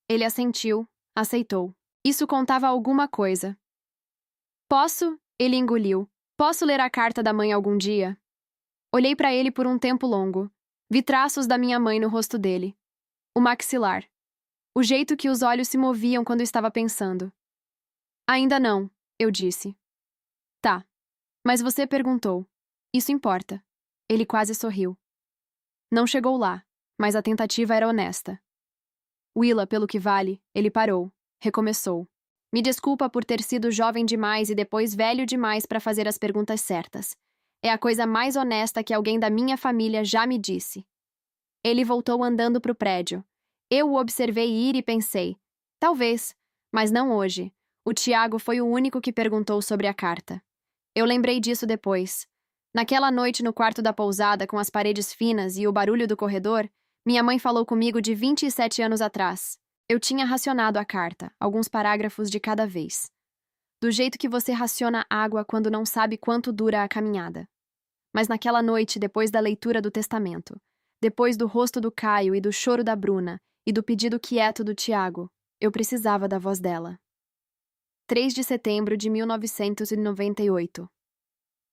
Ele assentiu, aceitou. Isso contava alguma coisa. Posso? Ele engoliu. Posso ler a carta da mãe algum dia? Olhei para ele por um tempo longo. Vi traços da minha mãe no rosto dele. O maxilar. O jeito que os olhos se moviam quando estava pensando. Ainda não, eu disse. Tá. Mas você perguntou. Isso importa. Ele quase sorriu. Não chegou lá, mas a tentativa era honesta. Willa, pelo que vale, ele parou. Recomeçou. Me desculpa por ter sido jovem demais e depois velho demais para fazer as perguntas certas. É a coisa mais honesta que alguém da minha família já me disse. Ele voltou andando para o prédio. Eu o observei ir e pensei. Talvez, mas não hoje. O Tiago foi o único que perguntou sobre a carta. Eu lembrei disso depois. Naquela noite no quarto da pousada, com as paredes finas e o barulho do corredor, minha mãe falou comigo de 27 anos atrás. Eu tinha racionado a carta, alguns parágrafos de cada vez. Do jeito que você raciona água quando não sabe quanto dura a caminhada. Mas naquela noite, depois da leitura do testamento, depois do rosto do Caio e do choro da Bruna, e do pedido quieto do Tiago, eu precisava da voz dela. 3 de setembro de 1998.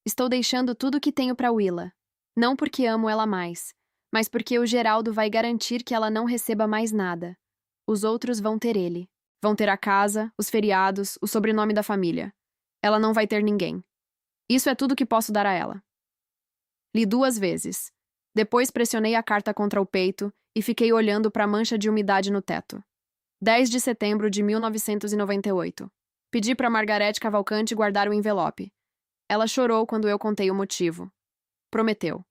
Estou deixando tudo que tenho para Willa. Não porque amo ela mais, mas porque o Geraldo vai garantir que ela não receba mais nada. Os outros vão ter ele. Vão ter a casa, os feriados, o sobrenome da família. Ela não vai ter ninguém. Isso é tudo que posso dar a ela. Li 2 vezes. Depois pressionei a carta contra o peito e fiquei olhando para a mancha de umidade no teto. 10 de setembro de 1998. Pedi para Margarete Cavalcante guardar o envelope. Ela chorou quando eu contei o motivo. Prometeu.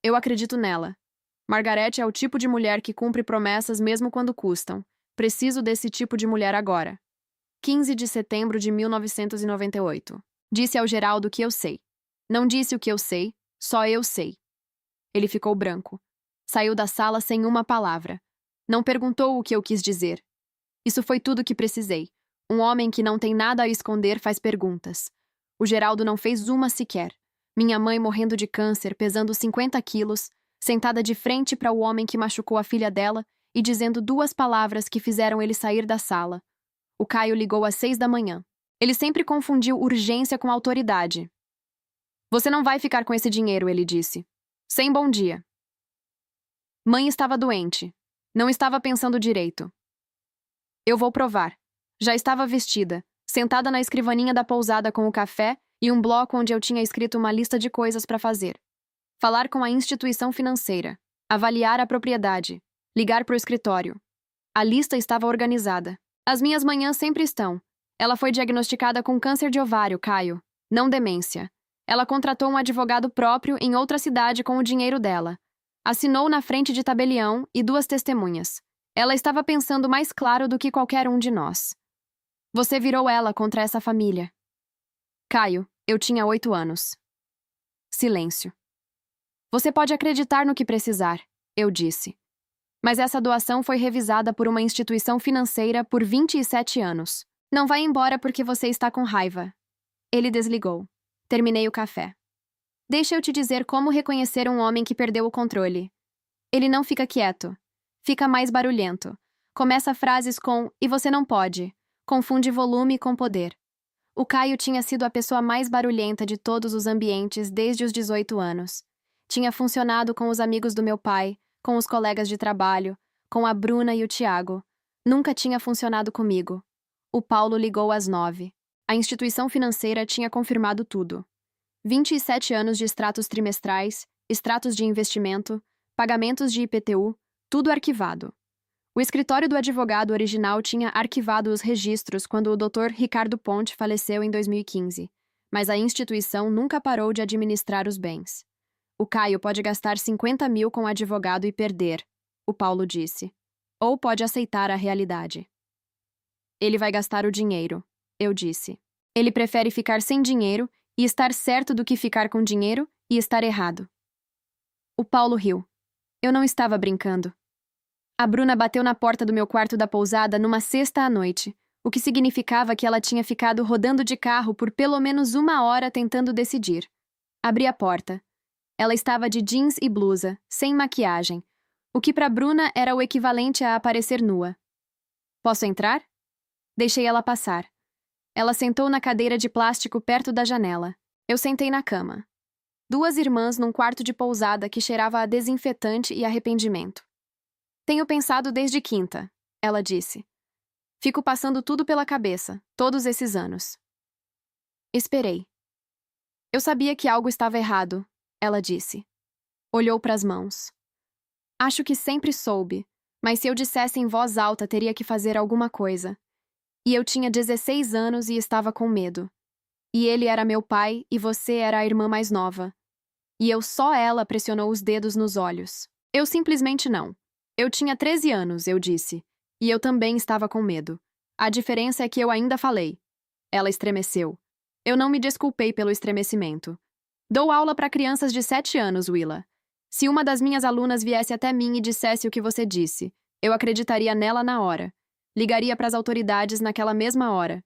Eu acredito nela. Margarete é o tipo de mulher que cumpre promessas mesmo quando custam. Preciso desse tipo de mulher agora. 15 de setembro de 1998. Disse ao Geraldo que eu sei. Não disse o que eu sei, só eu sei. Ele ficou branco. Saiu da sala sem uma palavra. Não perguntou o que eu quis dizer. Isso foi tudo que precisei. Um homem que não tem nada a esconder faz perguntas. O Geraldo não fez uma sequer. Minha mãe morrendo de câncer, pesando 50 quilos, sentada de frente para o homem que machucou a filha dela e dizendo 2 palavras que fizeram ele sair da sala. O Caio ligou às 6 da manhã. Ele sempre confundiu urgência com autoridade. Você não vai ficar com esse dinheiro, ele disse. Sem bom dia. Mãe estava doente. Não estava pensando direito. Eu vou provar. Já estava vestida, sentada na escrivaninha da pousada com o café e um bloco onde eu tinha escrito uma lista de coisas para fazer. Falar com a instituição financeira, avaliar a propriedade, ligar para o escritório. A lista estava organizada. As minhas manhãs sempre estão. Ela foi diagnosticada com câncer de ovário, Caio, não demência. Ela contratou um advogado próprio em outra cidade com o dinheiro dela. Assinou na frente de tabelião e 2 testemunhas. Ela estava pensando mais claro do que qualquer um de nós. Você virou ela contra essa família. Caio, eu tinha 8 anos. Silêncio. Você pode acreditar no que precisar, eu disse. Mas essa doação foi revisada por uma instituição financeira por 27 anos. Não vai embora porque você está com raiva. Ele desligou. Terminei o café. Deixa eu te dizer como reconhecer um homem que perdeu o controle. Ele não fica quieto. Fica mais barulhento. Começa frases com "e você não pode". Confunde volume com poder. O Caio tinha sido a pessoa mais barulhenta de todos os ambientes desde os 18 anos. Tinha funcionado com os amigos do meu pai, com os colegas de trabalho, com a Bruna e o Tiago. Nunca tinha funcionado comigo. O Paulo ligou às 9. A instituição financeira tinha confirmado tudo. 27 anos de extratos trimestrais, extratos de investimento, pagamentos de IPTU, tudo arquivado. O escritório do advogado original tinha arquivado os registros quando o Dr. Ricardo Ponte faleceu em 2015, mas a instituição nunca parou de administrar os bens. O Caio pode gastar 50 mil com o advogado e perder, o Paulo disse. Ou pode aceitar a realidade. Ele vai gastar o dinheiro, eu disse. Ele prefere ficar sem dinheiro e estar certo do que ficar com dinheiro e estar errado. O Paulo riu. Eu não estava brincando. A Bruna bateu na porta do meu quarto da pousada numa sexta à noite, o que significava que ela tinha ficado rodando de carro por pelo menos 1 hora tentando decidir. Abri a porta. Ela estava de jeans e blusa, sem maquiagem, o que para Bruna era o equivalente a aparecer nua. Posso entrar? Deixei ela passar. Ela sentou na cadeira de plástico perto da janela. Eu sentei na cama. 2 irmãs num quarto de pousada que cheirava a desinfetante e arrependimento. Tenho pensado desde quinta, ela disse. Fico passando tudo pela cabeça, todos esses anos. Esperei. Eu sabia que algo estava errado, ela disse. Olhou para as mãos. Acho que sempre soube, mas se eu dissesse em voz alta teria que fazer alguma coisa. E eu tinha 16 anos e estava com medo. E ele era meu pai e você era a irmã mais nova. E só ela pressionou os dedos nos olhos. Eu simplesmente não. Eu tinha 13 anos, eu disse. E eu também estava com medo. A diferença é que eu ainda falei. Ela estremeceu. Eu não me desculpei pelo estremecimento. Dou aula para crianças de 7 anos, Willa. Se uma das minhas alunas viesse até mim e dissesse o que você disse, eu acreditaria nela na hora. Ligaria para as autoridades naquela mesma hora.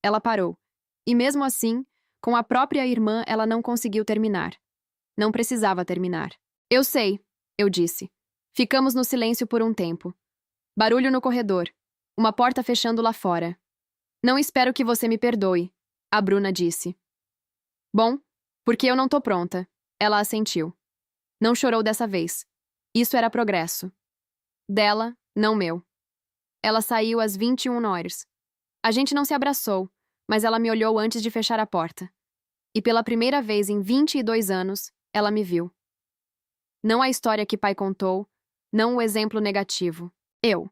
Ela parou. E mesmo assim, com a própria irmã, ela não conseguiu terminar. Não precisava terminar. Eu sei, eu disse. Ficamos no silêncio por um tempo. Barulho no corredor. Uma porta fechando lá fora. Não espero que você me perdoe, a Bruna disse. Bom, porque eu não tô pronta. Ela assentiu. Não chorou dessa vez. Isso era progresso. Dela, não meu. Ela saiu às 21 horas. A gente não se abraçou, mas ela me olhou antes de fechar a porta. E pela primeira vez em 22 anos, ela me viu. Não a história que pai contou, não o exemplo negativo. Eu.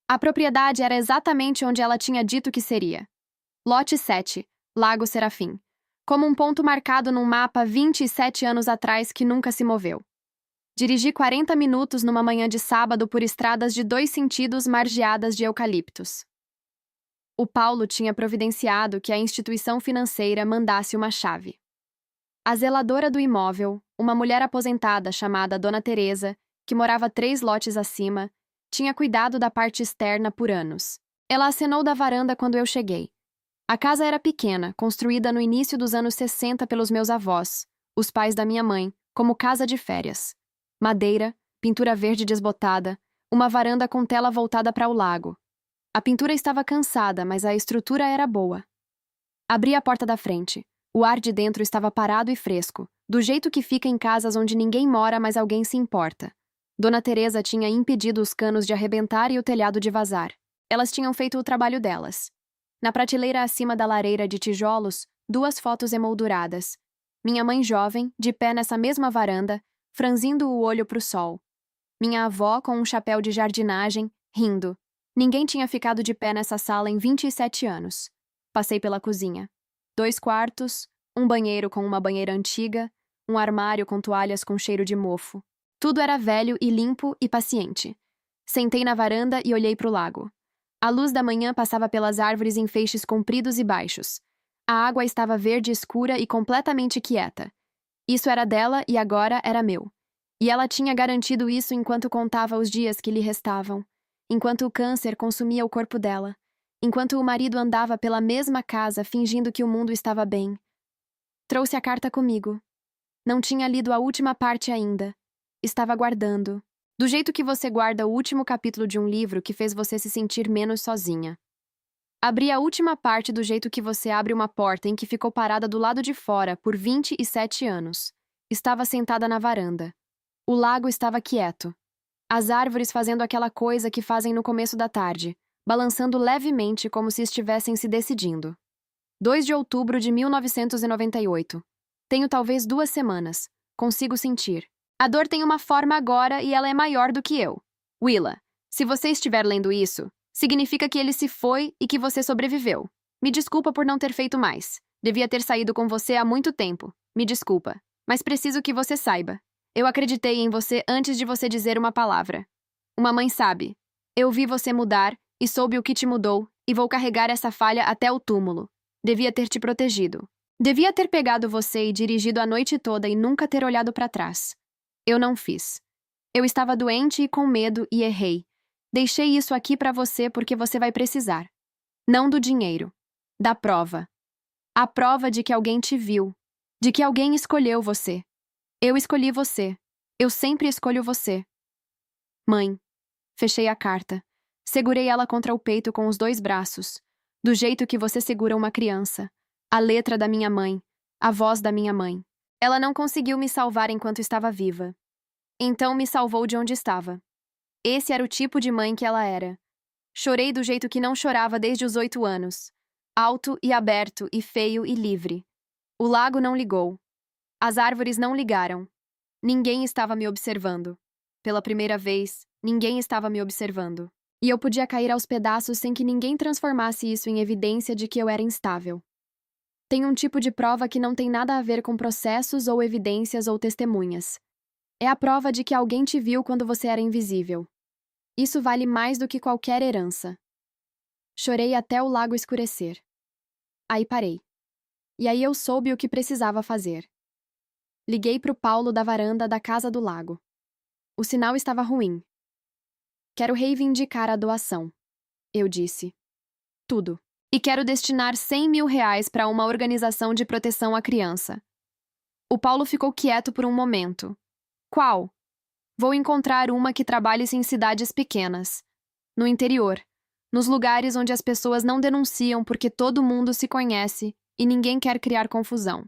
A propriedade era exatamente onde ela tinha dito que seria. Lote 7, Lago Serafim. como um ponto marcado num mapa 27 anos atrás que nunca se moveu. Dirigi 40 minutos numa manhã de sábado por estradas de 2 sentidos margeadas de eucaliptos. O Paulo tinha providenciado que a instituição financeira mandasse uma chave. A zeladora do imóvel, uma mulher aposentada chamada Dona Teresa, que morava 3 lotes acima, tinha cuidado da parte externa por anos. Ela acenou da varanda quando eu cheguei. A casa era pequena, construída no início dos anos 60 pelos meus avós, os pais da minha mãe, como casa de férias. Madeira, pintura verde desbotada, uma varanda com tela voltada para o lago. A pintura estava cansada, mas a estrutura era boa. Abri a porta da frente. O ar de dentro estava parado e fresco, do jeito que fica em casas onde ninguém mora, mas alguém se importa. Dona Teresa tinha impedido os canos de arrebentar e o telhado de vazar. Elas tinham feito o trabalho delas. Na prateleira acima da lareira de tijolos, 2 fotos emolduradas. Minha mãe jovem, de pé nessa mesma varanda, franzindo o olho para o sol. Minha avó com um chapéu de jardinagem, rindo. Ninguém tinha ficado de pé nessa sala em 27 anos. Passei pela cozinha. 2 quartos, um banheiro com uma banheira antiga, um armário com toalhas com cheiro de mofo. Tudo era velho e limpo e paciente. Sentei na varanda e olhei para o lago. A luz da manhã passava pelas árvores em feixes compridos e baixos. A água estava verde escura e completamente quieta. Isso era dela e agora era meu. E ela tinha garantido isso enquanto contava os dias que lhe restavam, enquanto o câncer consumia o corpo dela, enquanto o marido andava pela mesma casa fingindo que o mundo estava bem. Trouxe a carta comigo. Não tinha lido a última parte ainda. Estava guardando. Do jeito que você guarda o último capítulo de um livro que fez você se sentir menos sozinha. Abri a última parte do jeito que você abre uma porta em que ficou parada do lado de fora por 27 anos. Estava sentada na varanda. O lago estava quieto. As árvores fazendo aquela coisa que fazem no começo da tarde, balançando levemente como se estivessem se decidindo. 2 de outubro de 1998. Tenho talvez 2 semanas. Consigo sentir. A dor tem uma forma agora e ela é maior do que eu. Willa, se você estiver lendo isso, significa que ele se foi e que você sobreviveu. Me desculpa por não ter feito mais. Devia ter saído com você há muito tempo. Me desculpa. Mas preciso que você saiba. Eu acreditei em você antes de você dizer uma palavra. Uma mãe sabe. Eu vi você mudar e soube o que te mudou e vou carregar essa falha até o túmulo. Devia ter te protegido. Devia ter pegado você e dirigido a noite toda e nunca ter olhado para trás. Eu não fiz. Eu estava doente e com medo e errei. Deixei isso aqui para você porque você vai precisar. Não do dinheiro. Da prova. A prova de que alguém te viu. De que alguém escolheu você. Eu escolhi você. Eu sempre escolho você. Mãe. Fechei a carta. Segurei ela contra o peito com os 2 braços. Do jeito que você segura uma criança. A letra da minha mãe. A voz da minha mãe. Ela não conseguiu me salvar enquanto estava viva. Então me salvou de onde estava. Esse era o tipo de mãe que ela era. Chorei do jeito que não chorava desde os 8 anos. Alto e aberto e feio e livre. O lago não ligou. As árvores não ligaram. Ninguém estava me observando. Pela primeira vez, ninguém estava me observando. E eu podia cair aos pedaços sem que ninguém transformasse isso em evidência de que eu era instável. Tem um tipo de prova que não tem nada a ver com processos ou evidências ou testemunhas. É a prova de que alguém te viu quando você era invisível. Isso vale mais do que qualquer herança. Chorei até o lago escurecer. Aí parei. E aí eu soube o que precisava fazer. Liguei para o Paulo da varanda da casa do lago. O sinal estava ruim. Quero reivindicar a doação, eu disse. Tudo. E quero destinar R$ 100.000 para uma organização de proteção à criança. O Paulo ficou quieto por um momento. Qual? Vou encontrar uma que trabalhe em cidades pequenas. No interior. Nos lugares onde as pessoas não denunciam porque todo mundo se conhece e ninguém quer criar confusão.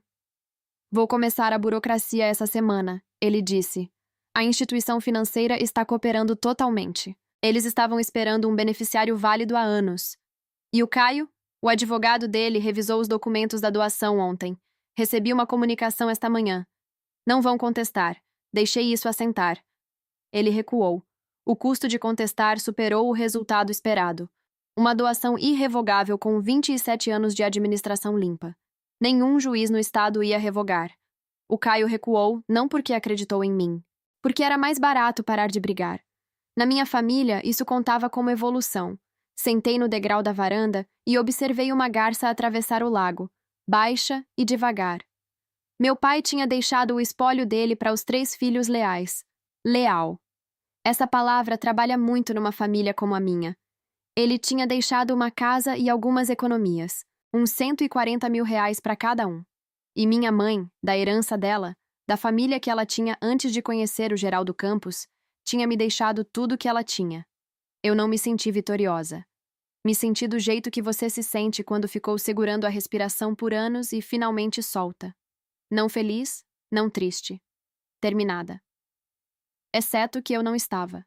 Vou começar a burocracia essa semana, ele disse. A instituição financeira está cooperando totalmente. Eles estavam esperando um beneficiário válido há anos. E o Caio, o advogado dele, revisou os documentos da doação ontem. Recebi uma comunicação esta manhã. Não vão contestar. Deixei isso assentar. Ele recuou. O custo de contestar superou o resultado esperado. Uma doação irrevogável com 27 anos de administração limpa. Nenhum juiz no estado ia revogar. O Caio recuou, não porque acreditou em mim, porque era mais barato parar de brigar. Na minha família, isso contava como evolução. Sentei no degrau da varanda e observei uma garça atravessar o lago, baixa e devagar. Meu pai tinha deixado o espólio dele para os 3 filhos leais. Leal. Essa palavra trabalha muito numa família como a minha. Ele tinha deixado uma casa e algumas economias, uns 140 mil reais para cada um. E minha mãe, da herança dela, da família que ela tinha antes de conhecer o Geraldo Campos, tinha me deixado tudo que ela tinha. Eu não me senti vitoriosa. Me senti do jeito que você se sente quando ficou segurando a respiração por anos e finalmente solta. Não feliz, não triste. Terminada. Exceto que eu não estava.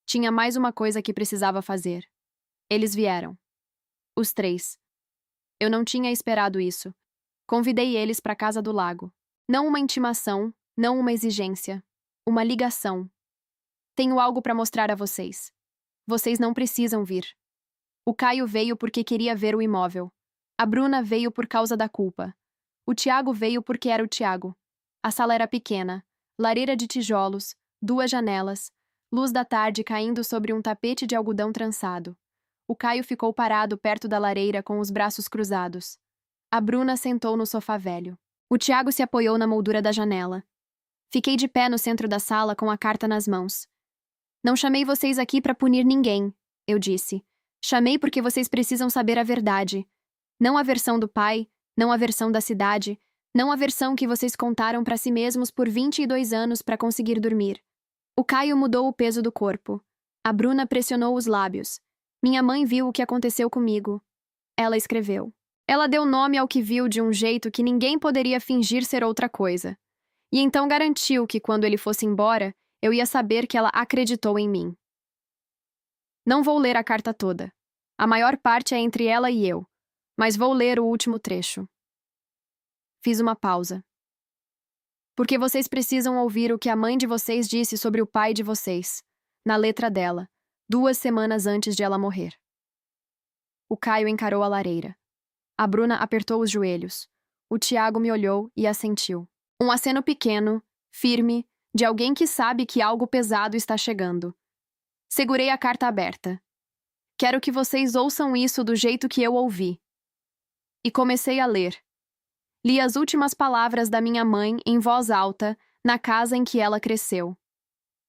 Tinha mais uma coisa que precisava fazer. Eles vieram. Os 3. Eu não tinha esperado isso. Convidei eles para a casa do lago. Não uma intimação, não uma exigência. Uma ligação. Tenho algo para mostrar a vocês. Vocês não precisam vir. O Caio veio porque queria ver o imóvel. A Bruna veio por causa da culpa. O Tiago veio porque era o Tiago. A sala era pequena, lareira de tijolos, 2 janelas, luz da tarde caindo sobre um tapete de algodão trançado. O Caio ficou parado perto da lareira com os braços cruzados. A Bruna sentou no sofá velho. O Tiago se apoiou na moldura da janela. Fiquei de pé no centro da sala com a carta nas mãos. Não chamei vocês aqui para punir ninguém, eu disse. Chamei porque vocês precisam saber a verdade. Não a versão do pai, não a versão da cidade, não a versão que vocês contaram para si mesmos por 22 anos para conseguir dormir. O Caio mudou o peso do corpo. A Bruna pressionou os lábios. Minha mãe viu o que aconteceu comigo. Ela escreveu. Ela deu nome ao que viu de um jeito que ninguém poderia fingir ser outra coisa. E então garantiu que quando ele fosse embora, eu ia saber que ela acreditou em mim. Não vou ler a carta toda. A maior parte é entre ela e eu, mas vou ler o último trecho. Fiz uma pausa. Porque vocês precisam ouvir o que a mãe de vocês disse sobre o pai de vocês, na letra dela, 2 semanas antes de ela morrer. O Caio encarou a lareira. A Bruna apertou os joelhos. O Tiago me olhou e assentiu. Um aceno pequeno, firme, de alguém que sabe que algo pesado está chegando. Segurei a carta aberta. Quero que vocês ouçam isso do jeito que eu ouvi. E comecei a ler. Li as últimas palavras da minha mãe em voz alta, na casa em que ela cresceu.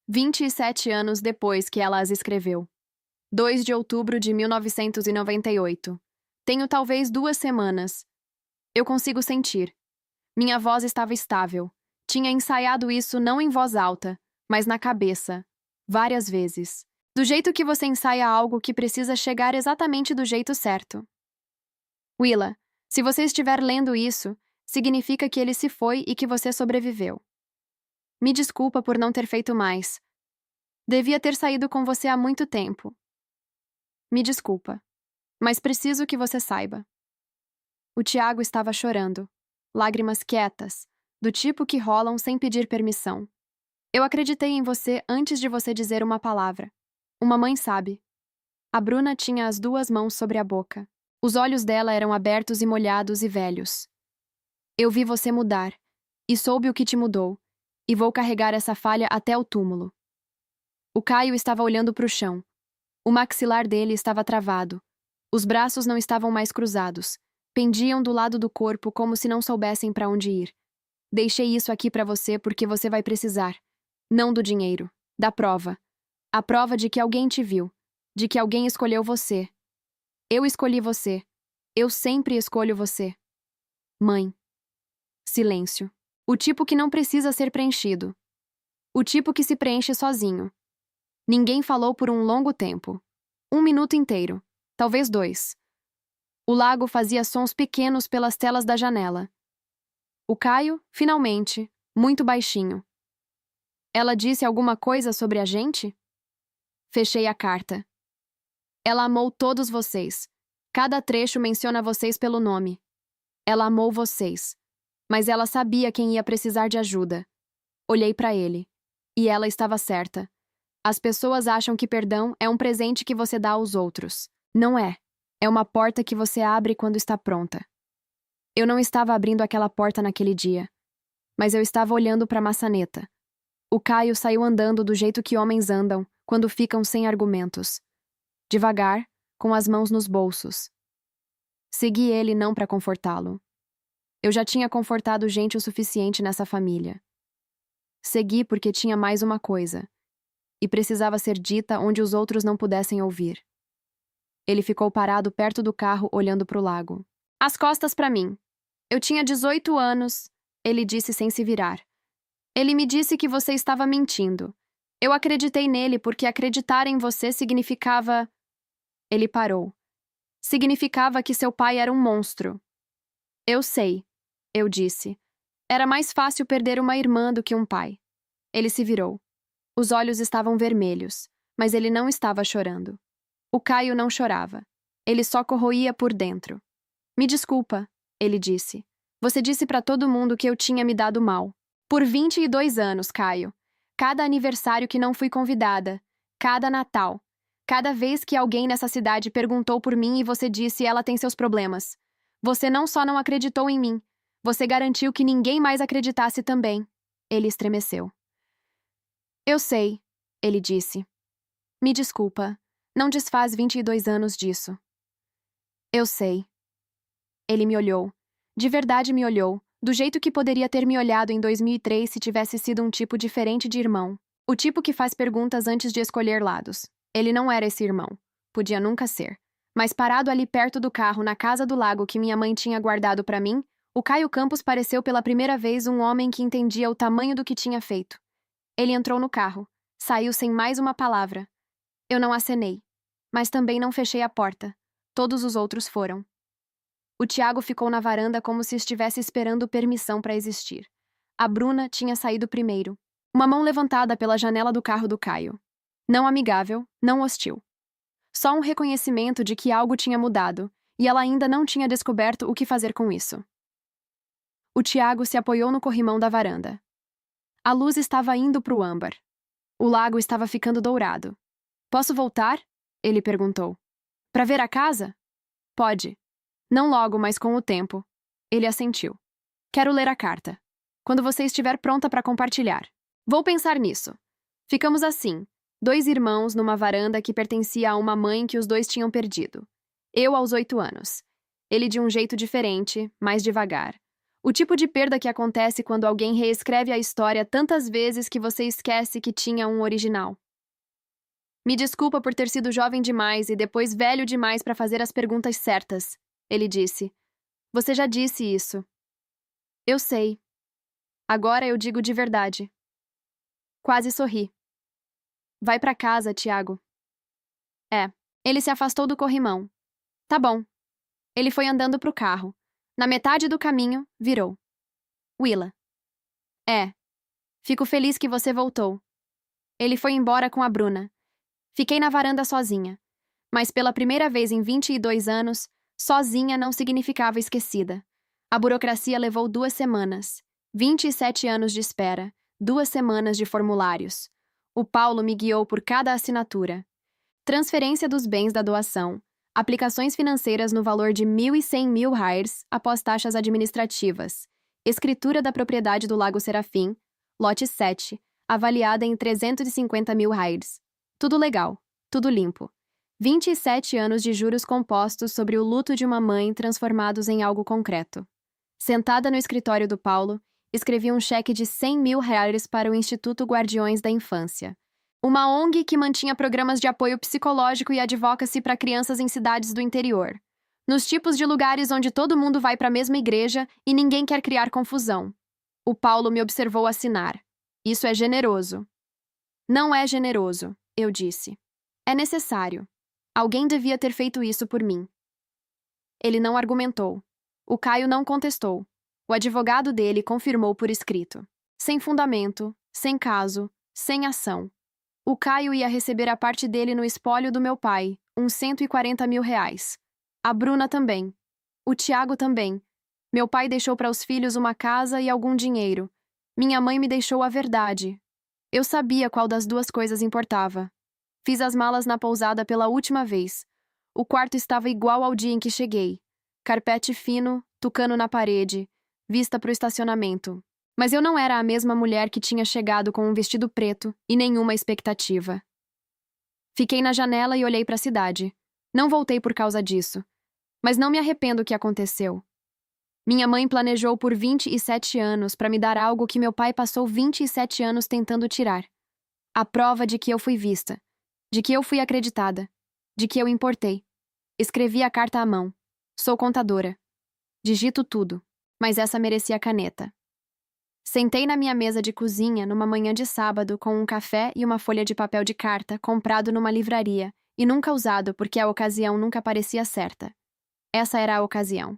27 anos depois que ela as escreveu. 2 de outubro de 1998. Tenho talvez 2 semanas. Eu consigo sentir. Minha voz estava estável. Tinha ensaiado isso não em voz alta, mas na cabeça. Várias vezes. Do jeito que você ensaia algo que precisa chegar exatamente do jeito certo. Willa, se você estiver lendo isso, significa que ele se foi e que você sobreviveu. Me desculpa por não ter feito mais. Devia ter saído com você há muito tempo. Me desculpa. Mas preciso que você saiba. O Tiago estava chorando. Lágrimas quietas, do tipo que rolam sem pedir permissão. Eu acreditei em você antes de você dizer uma palavra. Uma mãe sabe. A Bruna tinha as 2 mãos sobre a boca. Os olhos dela eram abertos e molhados e velhos. Eu vi você mudar, e soube o que te mudou, e vou carregar essa falha até o túmulo. O Caio estava olhando para o chão. O maxilar dele estava travado. Os braços não estavam mais cruzados. Pendiam do lado do corpo como se não soubessem para onde ir. Deixei isso aqui para você porque você vai precisar. Não do dinheiro, da prova. A prova de que alguém te viu, de que alguém escolheu você. Eu escolhi você. Eu sempre escolho você. Mãe. Silêncio. O tipo que não precisa ser preenchido. O tipo que se preenche sozinho. Ninguém falou por um longo tempo. 1 minuto inteiro. Talvez 2. O lago fazia sons pequenos pelas telas da janela. O Caio, finalmente, muito baixinho. Ela disse alguma coisa sobre a gente? Fechei a carta. Ela amou todos vocês. Cada trecho menciona vocês pelo nome. Ela amou vocês. Mas ela sabia quem ia precisar de ajuda. Olhei para ele. E ela estava certa. As pessoas acham que perdão é um presente que você dá aos outros. Não é. É uma porta que você abre quando está pronta. Eu não estava abrindo aquela porta naquele dia, mas eu estava olhando para a maçaneta. O Caio saiu andando do jeito que homens andam quando ficam sem argumentos. Devagar, com as mãos nos bolsos. Segui ele não para confortá-lo. Eu já tinha confortado gente o suficiente nessa família. Segui porque tinha mais uma coisa, e precisava ser dita onde os outros não pudessem ouvir. Ele ficou parado perto do carro olhando para o lago. As costas para mim. Eu tinha 18 anos, ele disse sem se virar. Ele me disse que você estava mentindo. Eu acreditei nele porque acreditar em você significava... Ele parou. Significava que seu pai era um monstro. Eu sei, eu disse. Era mais fácil perder uma irmã do que um pai. Ele se virou. Os olhos estavam vermelhos, mas ele não estava chorando. O Caio não chorava. Ele só corroía por dentro. Me desculpa, ele disse. Você disse para todo mundo que eu tinha me dado mal. Por 22 anos, Caio. Cada aniversário que não fui convidada. Cada Natal. Cada vez que alguém nessa cidade perguntou por mim e você disse ela tem seus problemas. Você não só não acreditou em mim, você garantiu que ninguém mais acreditasse também. Ele estremeceu. Eu sei, ele disse. Me desculpa. Não desfaz 22 anos disso. Eu sei. Ele me olhou. De verdade me olhou, do jeito que poderia ter me olhado em 2003 se tivesse sido um tipo diferente de irmão. O tipo que faz perguntas antes de escolher lados. Ele não era esse irmão. Podia nunca ser. Mas parado ali perto do carro, na casa do lago que minha mãe tinha guardado para mim, o Caio Campos pareceu pela primeira vez um homem que entendia o tamanho do que tinha feito. Ele entrou no carro. Saiu sem mais uma palavra. Eu não acenei. Mas também não fechei a porta. Todos os outros foram. O Tiago ficou na varanda como se estivesse esperando permissão para existir. A Bruna tinha saído primeiro. Uma mão levantada pela janela do carro do Caio. Não amigável, não hostil. Só um reconhecimento de que algo tinha mudado, e ela ainda não tinha descoberto o que fazer com isso. O Tiago se apoiou no corrimão da varanda. A luz estava indo para o âmbar. O lago estava ficando dourado. Posso voltar? Ele perguntou. Para ver a casa? Pode. Não logo, mas com o tempo. Ele assentiu. Quero ler a carta. Quando você estiver pronta para compartilhar. Vou pensar nisso. Ficamos assim, 2 irmãos numa varanda que pertencia a uma mãe que os dois tinham perdido. Eu aos 8 anos. Ele de um jeito diferente, mais devagar. O tipo de perda que acontece quando alguém reescreve a história tantas vezes que você esquece que tinha um original. Me desculpa por ter sido jovem demais e depois velho demais para fazer as perguntas certas. Ele disse. Você já disse isso. Eu sei. Agora eu digo de verdade. Quase sorri. Vai pra casa, Tiago. É. Ele se afastou do corrimão. Tá bom. Ele foi andando pro carro. Na metade do caminho, virou. Willa. É. Fico feliz que você voltou. Ele foi embora com a Bruna. Fiquei na varanda sozinha. Mas pela primeira vez em 22 anos, sozinha não significava esquecida. A burocracia levou 2 semanas. 27 anos de espera. 2 semanas de formulários. O Paulo me guiou por cada assinatura. Transferência dos bens da doação. Aplicações financeiras no valor de 1.100 mil reais após taxas administrativas. Escritura da propriedade do Lago Serafim, lote 7, avaliada em 350 mil reais. Tudo legal. Tudo limpo. 27 anos de juros compostos sobre o luto de uma mãe transformados em algo concreto. Sentada no escritório do Paulo, escrevi um cheque de 100 mil reais para o Instituto Guardiões da Infância. Uma ONG que mantinha programas de apoio psicológico e advocacy para crianças em cidades do interior. Nos tipos de lugares onde todo mundo vai para a mesma igreja e ninguém quer criar confusão. O Paulo me observou assinar. Isso é generoso. Não é generoso, eu disse. É necessário. Alguém devia ter feito isso por mim. Ele não argumentou. O Caio não contestou. O advogado dele confirmou por escrito. Sem fundamento, sem caso, sem ação. O Caio ia receber a parte dele no espólio do meu pai, uns 140 mil reais. A Bruna também. O Tiago também. Meu pai deixou para os filhos uma casa e algum dinheiro. Minha mãe me deixou a verdade. Eu sabia qual das 2 coisas importava. Fiz as malas na pousada pela última vez. O quarto estava igual ao dia em que cheguei. Carpete fino, tucano na parede, vista para o estacionamento. Mas eu não era a mesma mulher que tinha chegado com um vestido preto e nenhuma expectativa. Fiquei na janela e olhei para a cidade. Não voltei por causa disso. Mas não me arrependo do que aconteceu. Minha mãe planejou por 27 anos para me dar algo que meu pai passou 27 anos tentando tirar. A prova de que eu fui vista, de que eu fui acreditada, de que eu importei. Escrevi a carta à mão. Sou contadora. Digito tudo, mas essa merecia caneta. Sentei na minha mesa de cozinha numa manhã de sábado com um café e uma folha de papel de carta comprado numa livraria e nunca usado porque a ocasião nunca parecia certa. Essa era a ocasião.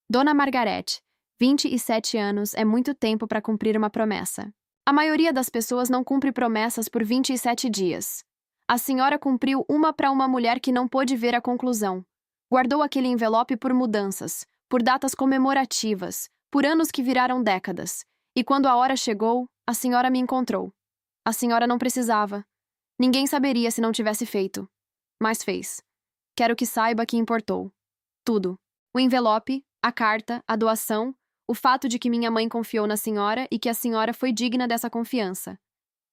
Dona Margarete, 27 anos é muito tempo para cumprir uma promessa. A maioria das pessoas não cumpre promessas por 27 dias. A senhora cumpriu uma para uma mulher que não pôde ver a conclusão. Guardou aquele envelope por mudanças, por datas comemorativas, por anos que viraram décadas. E quando a hora chegou, a senhora me encontrou. A senhora não precisava. Ninguém saberia se não tivesse feito. Mas fez. Quero que saiba que importou. Tudo. O envelope, a carta, a doação, o fato de que minha mãe confiou na senhora e que a senhora foi digna dessa confiança.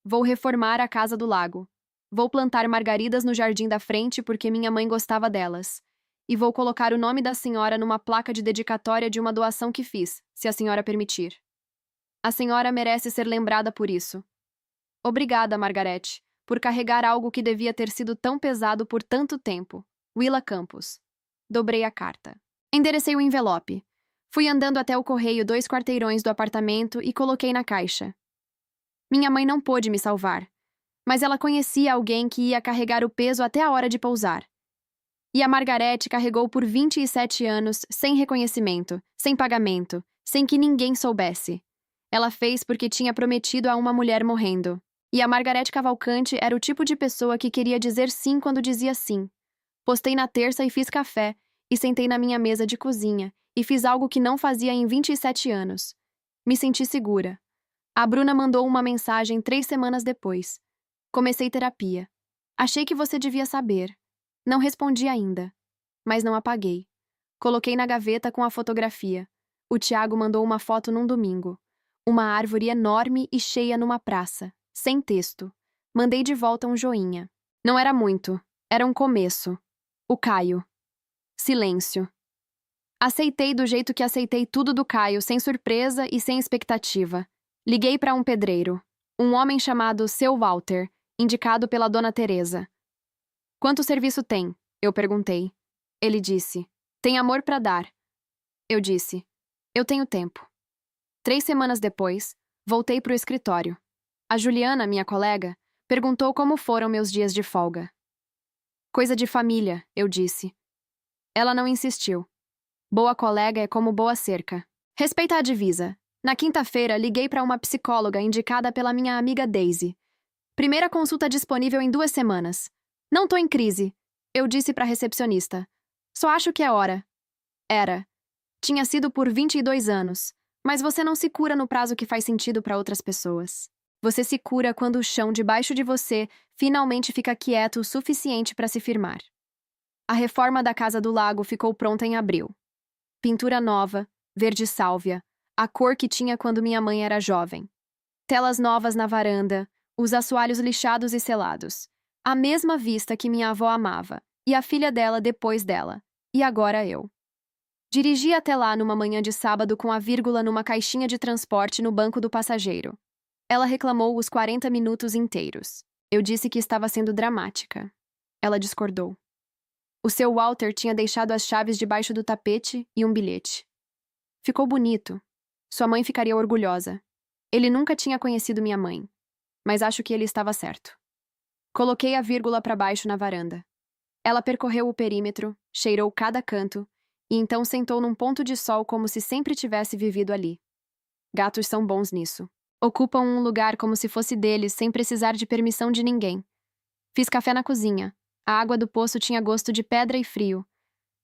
Vou reformar a casa do lago. Vou plantar margaridas no jardim da frente porque minha mãe gostava delas. E vou colocar o nome da senhora numa placa de dedicatória de uma doação que fiz, se a senhora permitir. A senhora merece ser lembrada por isso. Obrigada, Margarete, por carregar algo que devia ter sido tão pesado por tanto tempo. Willa Campos. Dobrei a carta. Enderecei o envelope. Fui andando até o correio 2 quarteirões do apartamento e coloquei na caixa. Minha mãe não pôde me salvar, mas ela conhecia alguém que ia carregar o peso até a hora de pousar. E a Margarete carregou por 27 anos, sem reconhecimento, sem pagamento, sem que ninguém soubesse. Ela fez porque tinha prometido a uma mulher morrendo. E a Margarete Cavalcante era o tipo de pessoa que queria dizer sim quando dizia sim. Postei na terça e fiz café, e sentei na minha mesa de cozinha, e fiz algo que não fazia em 27 anos. Me senti segura. A Bruna mandou uma mensagem 3 semanas depois. Comecei terapia. Achei que você devia saber. Não respondi ainda. Mas não apaguei. Coloquei na gaveta com a fotografia. O Tiago mandou uma foto num domingo. Uma árvore enorme e cheia numa praça, sem texto. Mandei de volta um joinha. Não era muito. Era um começo. O Caio. Silêncio. Aceitei do jeito que aceitei tudo do Caio, sem surpresa e sem expectativa. Liguei para um pedreiro. Um homem chamado Seu Walter, indicado pela Dona Teresa. Quanto serviço tem? Eu perguntei. Ele disse. Tem amor para dar. Eu disse. Eu tenho tempo. 3 semanas depois, voltei para o escritório. A Juliana, minha colega, perguntou como foram meus dias de folga. Coisa de família, eu disse. Ela não insistiu. Boa colega é como boa cerca. Respeita a divisa. Na quinta-feira, liguei para uma psicóloga indicada pela minha amiga Daisy. Primeira consulta disponível em 2 semanas. Não tô em crise, eu disse para a recepcionista. Só acho que é hora. Era. Tinha sido por 22 anos. Mas você não se cura no prazo que faz sentido para outras pessoas. Você se cura quando o chão debaixo de você finalmente fica quieto o suficiente para se firmar. A reforma da Casa do Lago ficou pronta em abril. Pintura nova, verde sálvia, a cor que tinha quando minha mãe era jovem. Telas novas na varanda, os assoalhos lixados e selados. A mesma vista que minha avó amava, e a filha dela depois dela, e agora eu. Dirigi até lá numa manhã de sábado com a vírgula numa caixinha de transporte no banco do passageiro. Ela reclamou os 40 minutos inteiros. Eu disse que estava sendo dramática. Ela discordou. O seu Walter tinha deixado as chaves debaixo do tapete e um bilhete. Ficou bonito. Sua mãe ficaria orgulhosa. Ele nunca tinha conhecido minha mãe, mas acho que ele estava certo. Coloquei a vírgula para baixo na varanda. Ela percorreu o perímetro, cheirou cada canto, e então sentou num ponto de sol como se sempre tivesse vivido ali. Gatos são bons nisso. Ocupam um lugar como se fosse deles, sem precisar de permissão de ninguém. Fiz café na cozinha. A água do poço tinha gosto de pedra e frio.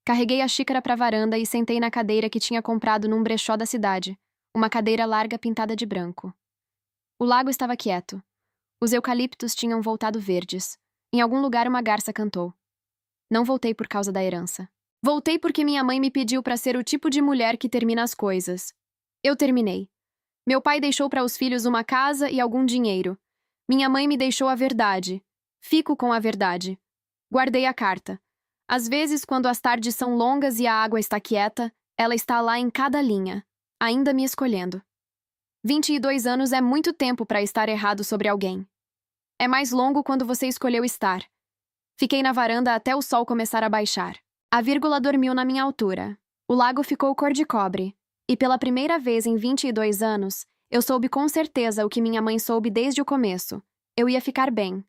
Carreguei a xícara para a varanda e sentei na cadeira que tinha comprado num brechó da cidade, uma cadeira larga pintada de branco. O lago estava quieto. Os eucaliptos tinham voltado verdes. Em algum lugar uma garça cantou. Não voltei por causa da herança. Voltei porque minha mãe me pediu para ser o tipo de mulher que termina as coisas. Eu terminei. Meu pai deixou para os filhos uma casa e algum dinheiro. Minha mãe me deixou a verdade. Fico com a verdade. Guardei a carta. Às vezes, quando as tardes são longas e a água está quieta, ela está lá em cada linha, ainda me escolhendo. 22 anos é muito tempo para estar errado sobre alguém. É mais longo quando você escolheu estar. Fiquei na varanda até o sol começar a baixar. A vírgula dormiu na minha altura. O lago ficou cor de cobre. E pela primeira vez em 22 anos, eu soube com certeza o que minha mãe soube desde o começo. Eu ia ficar bem.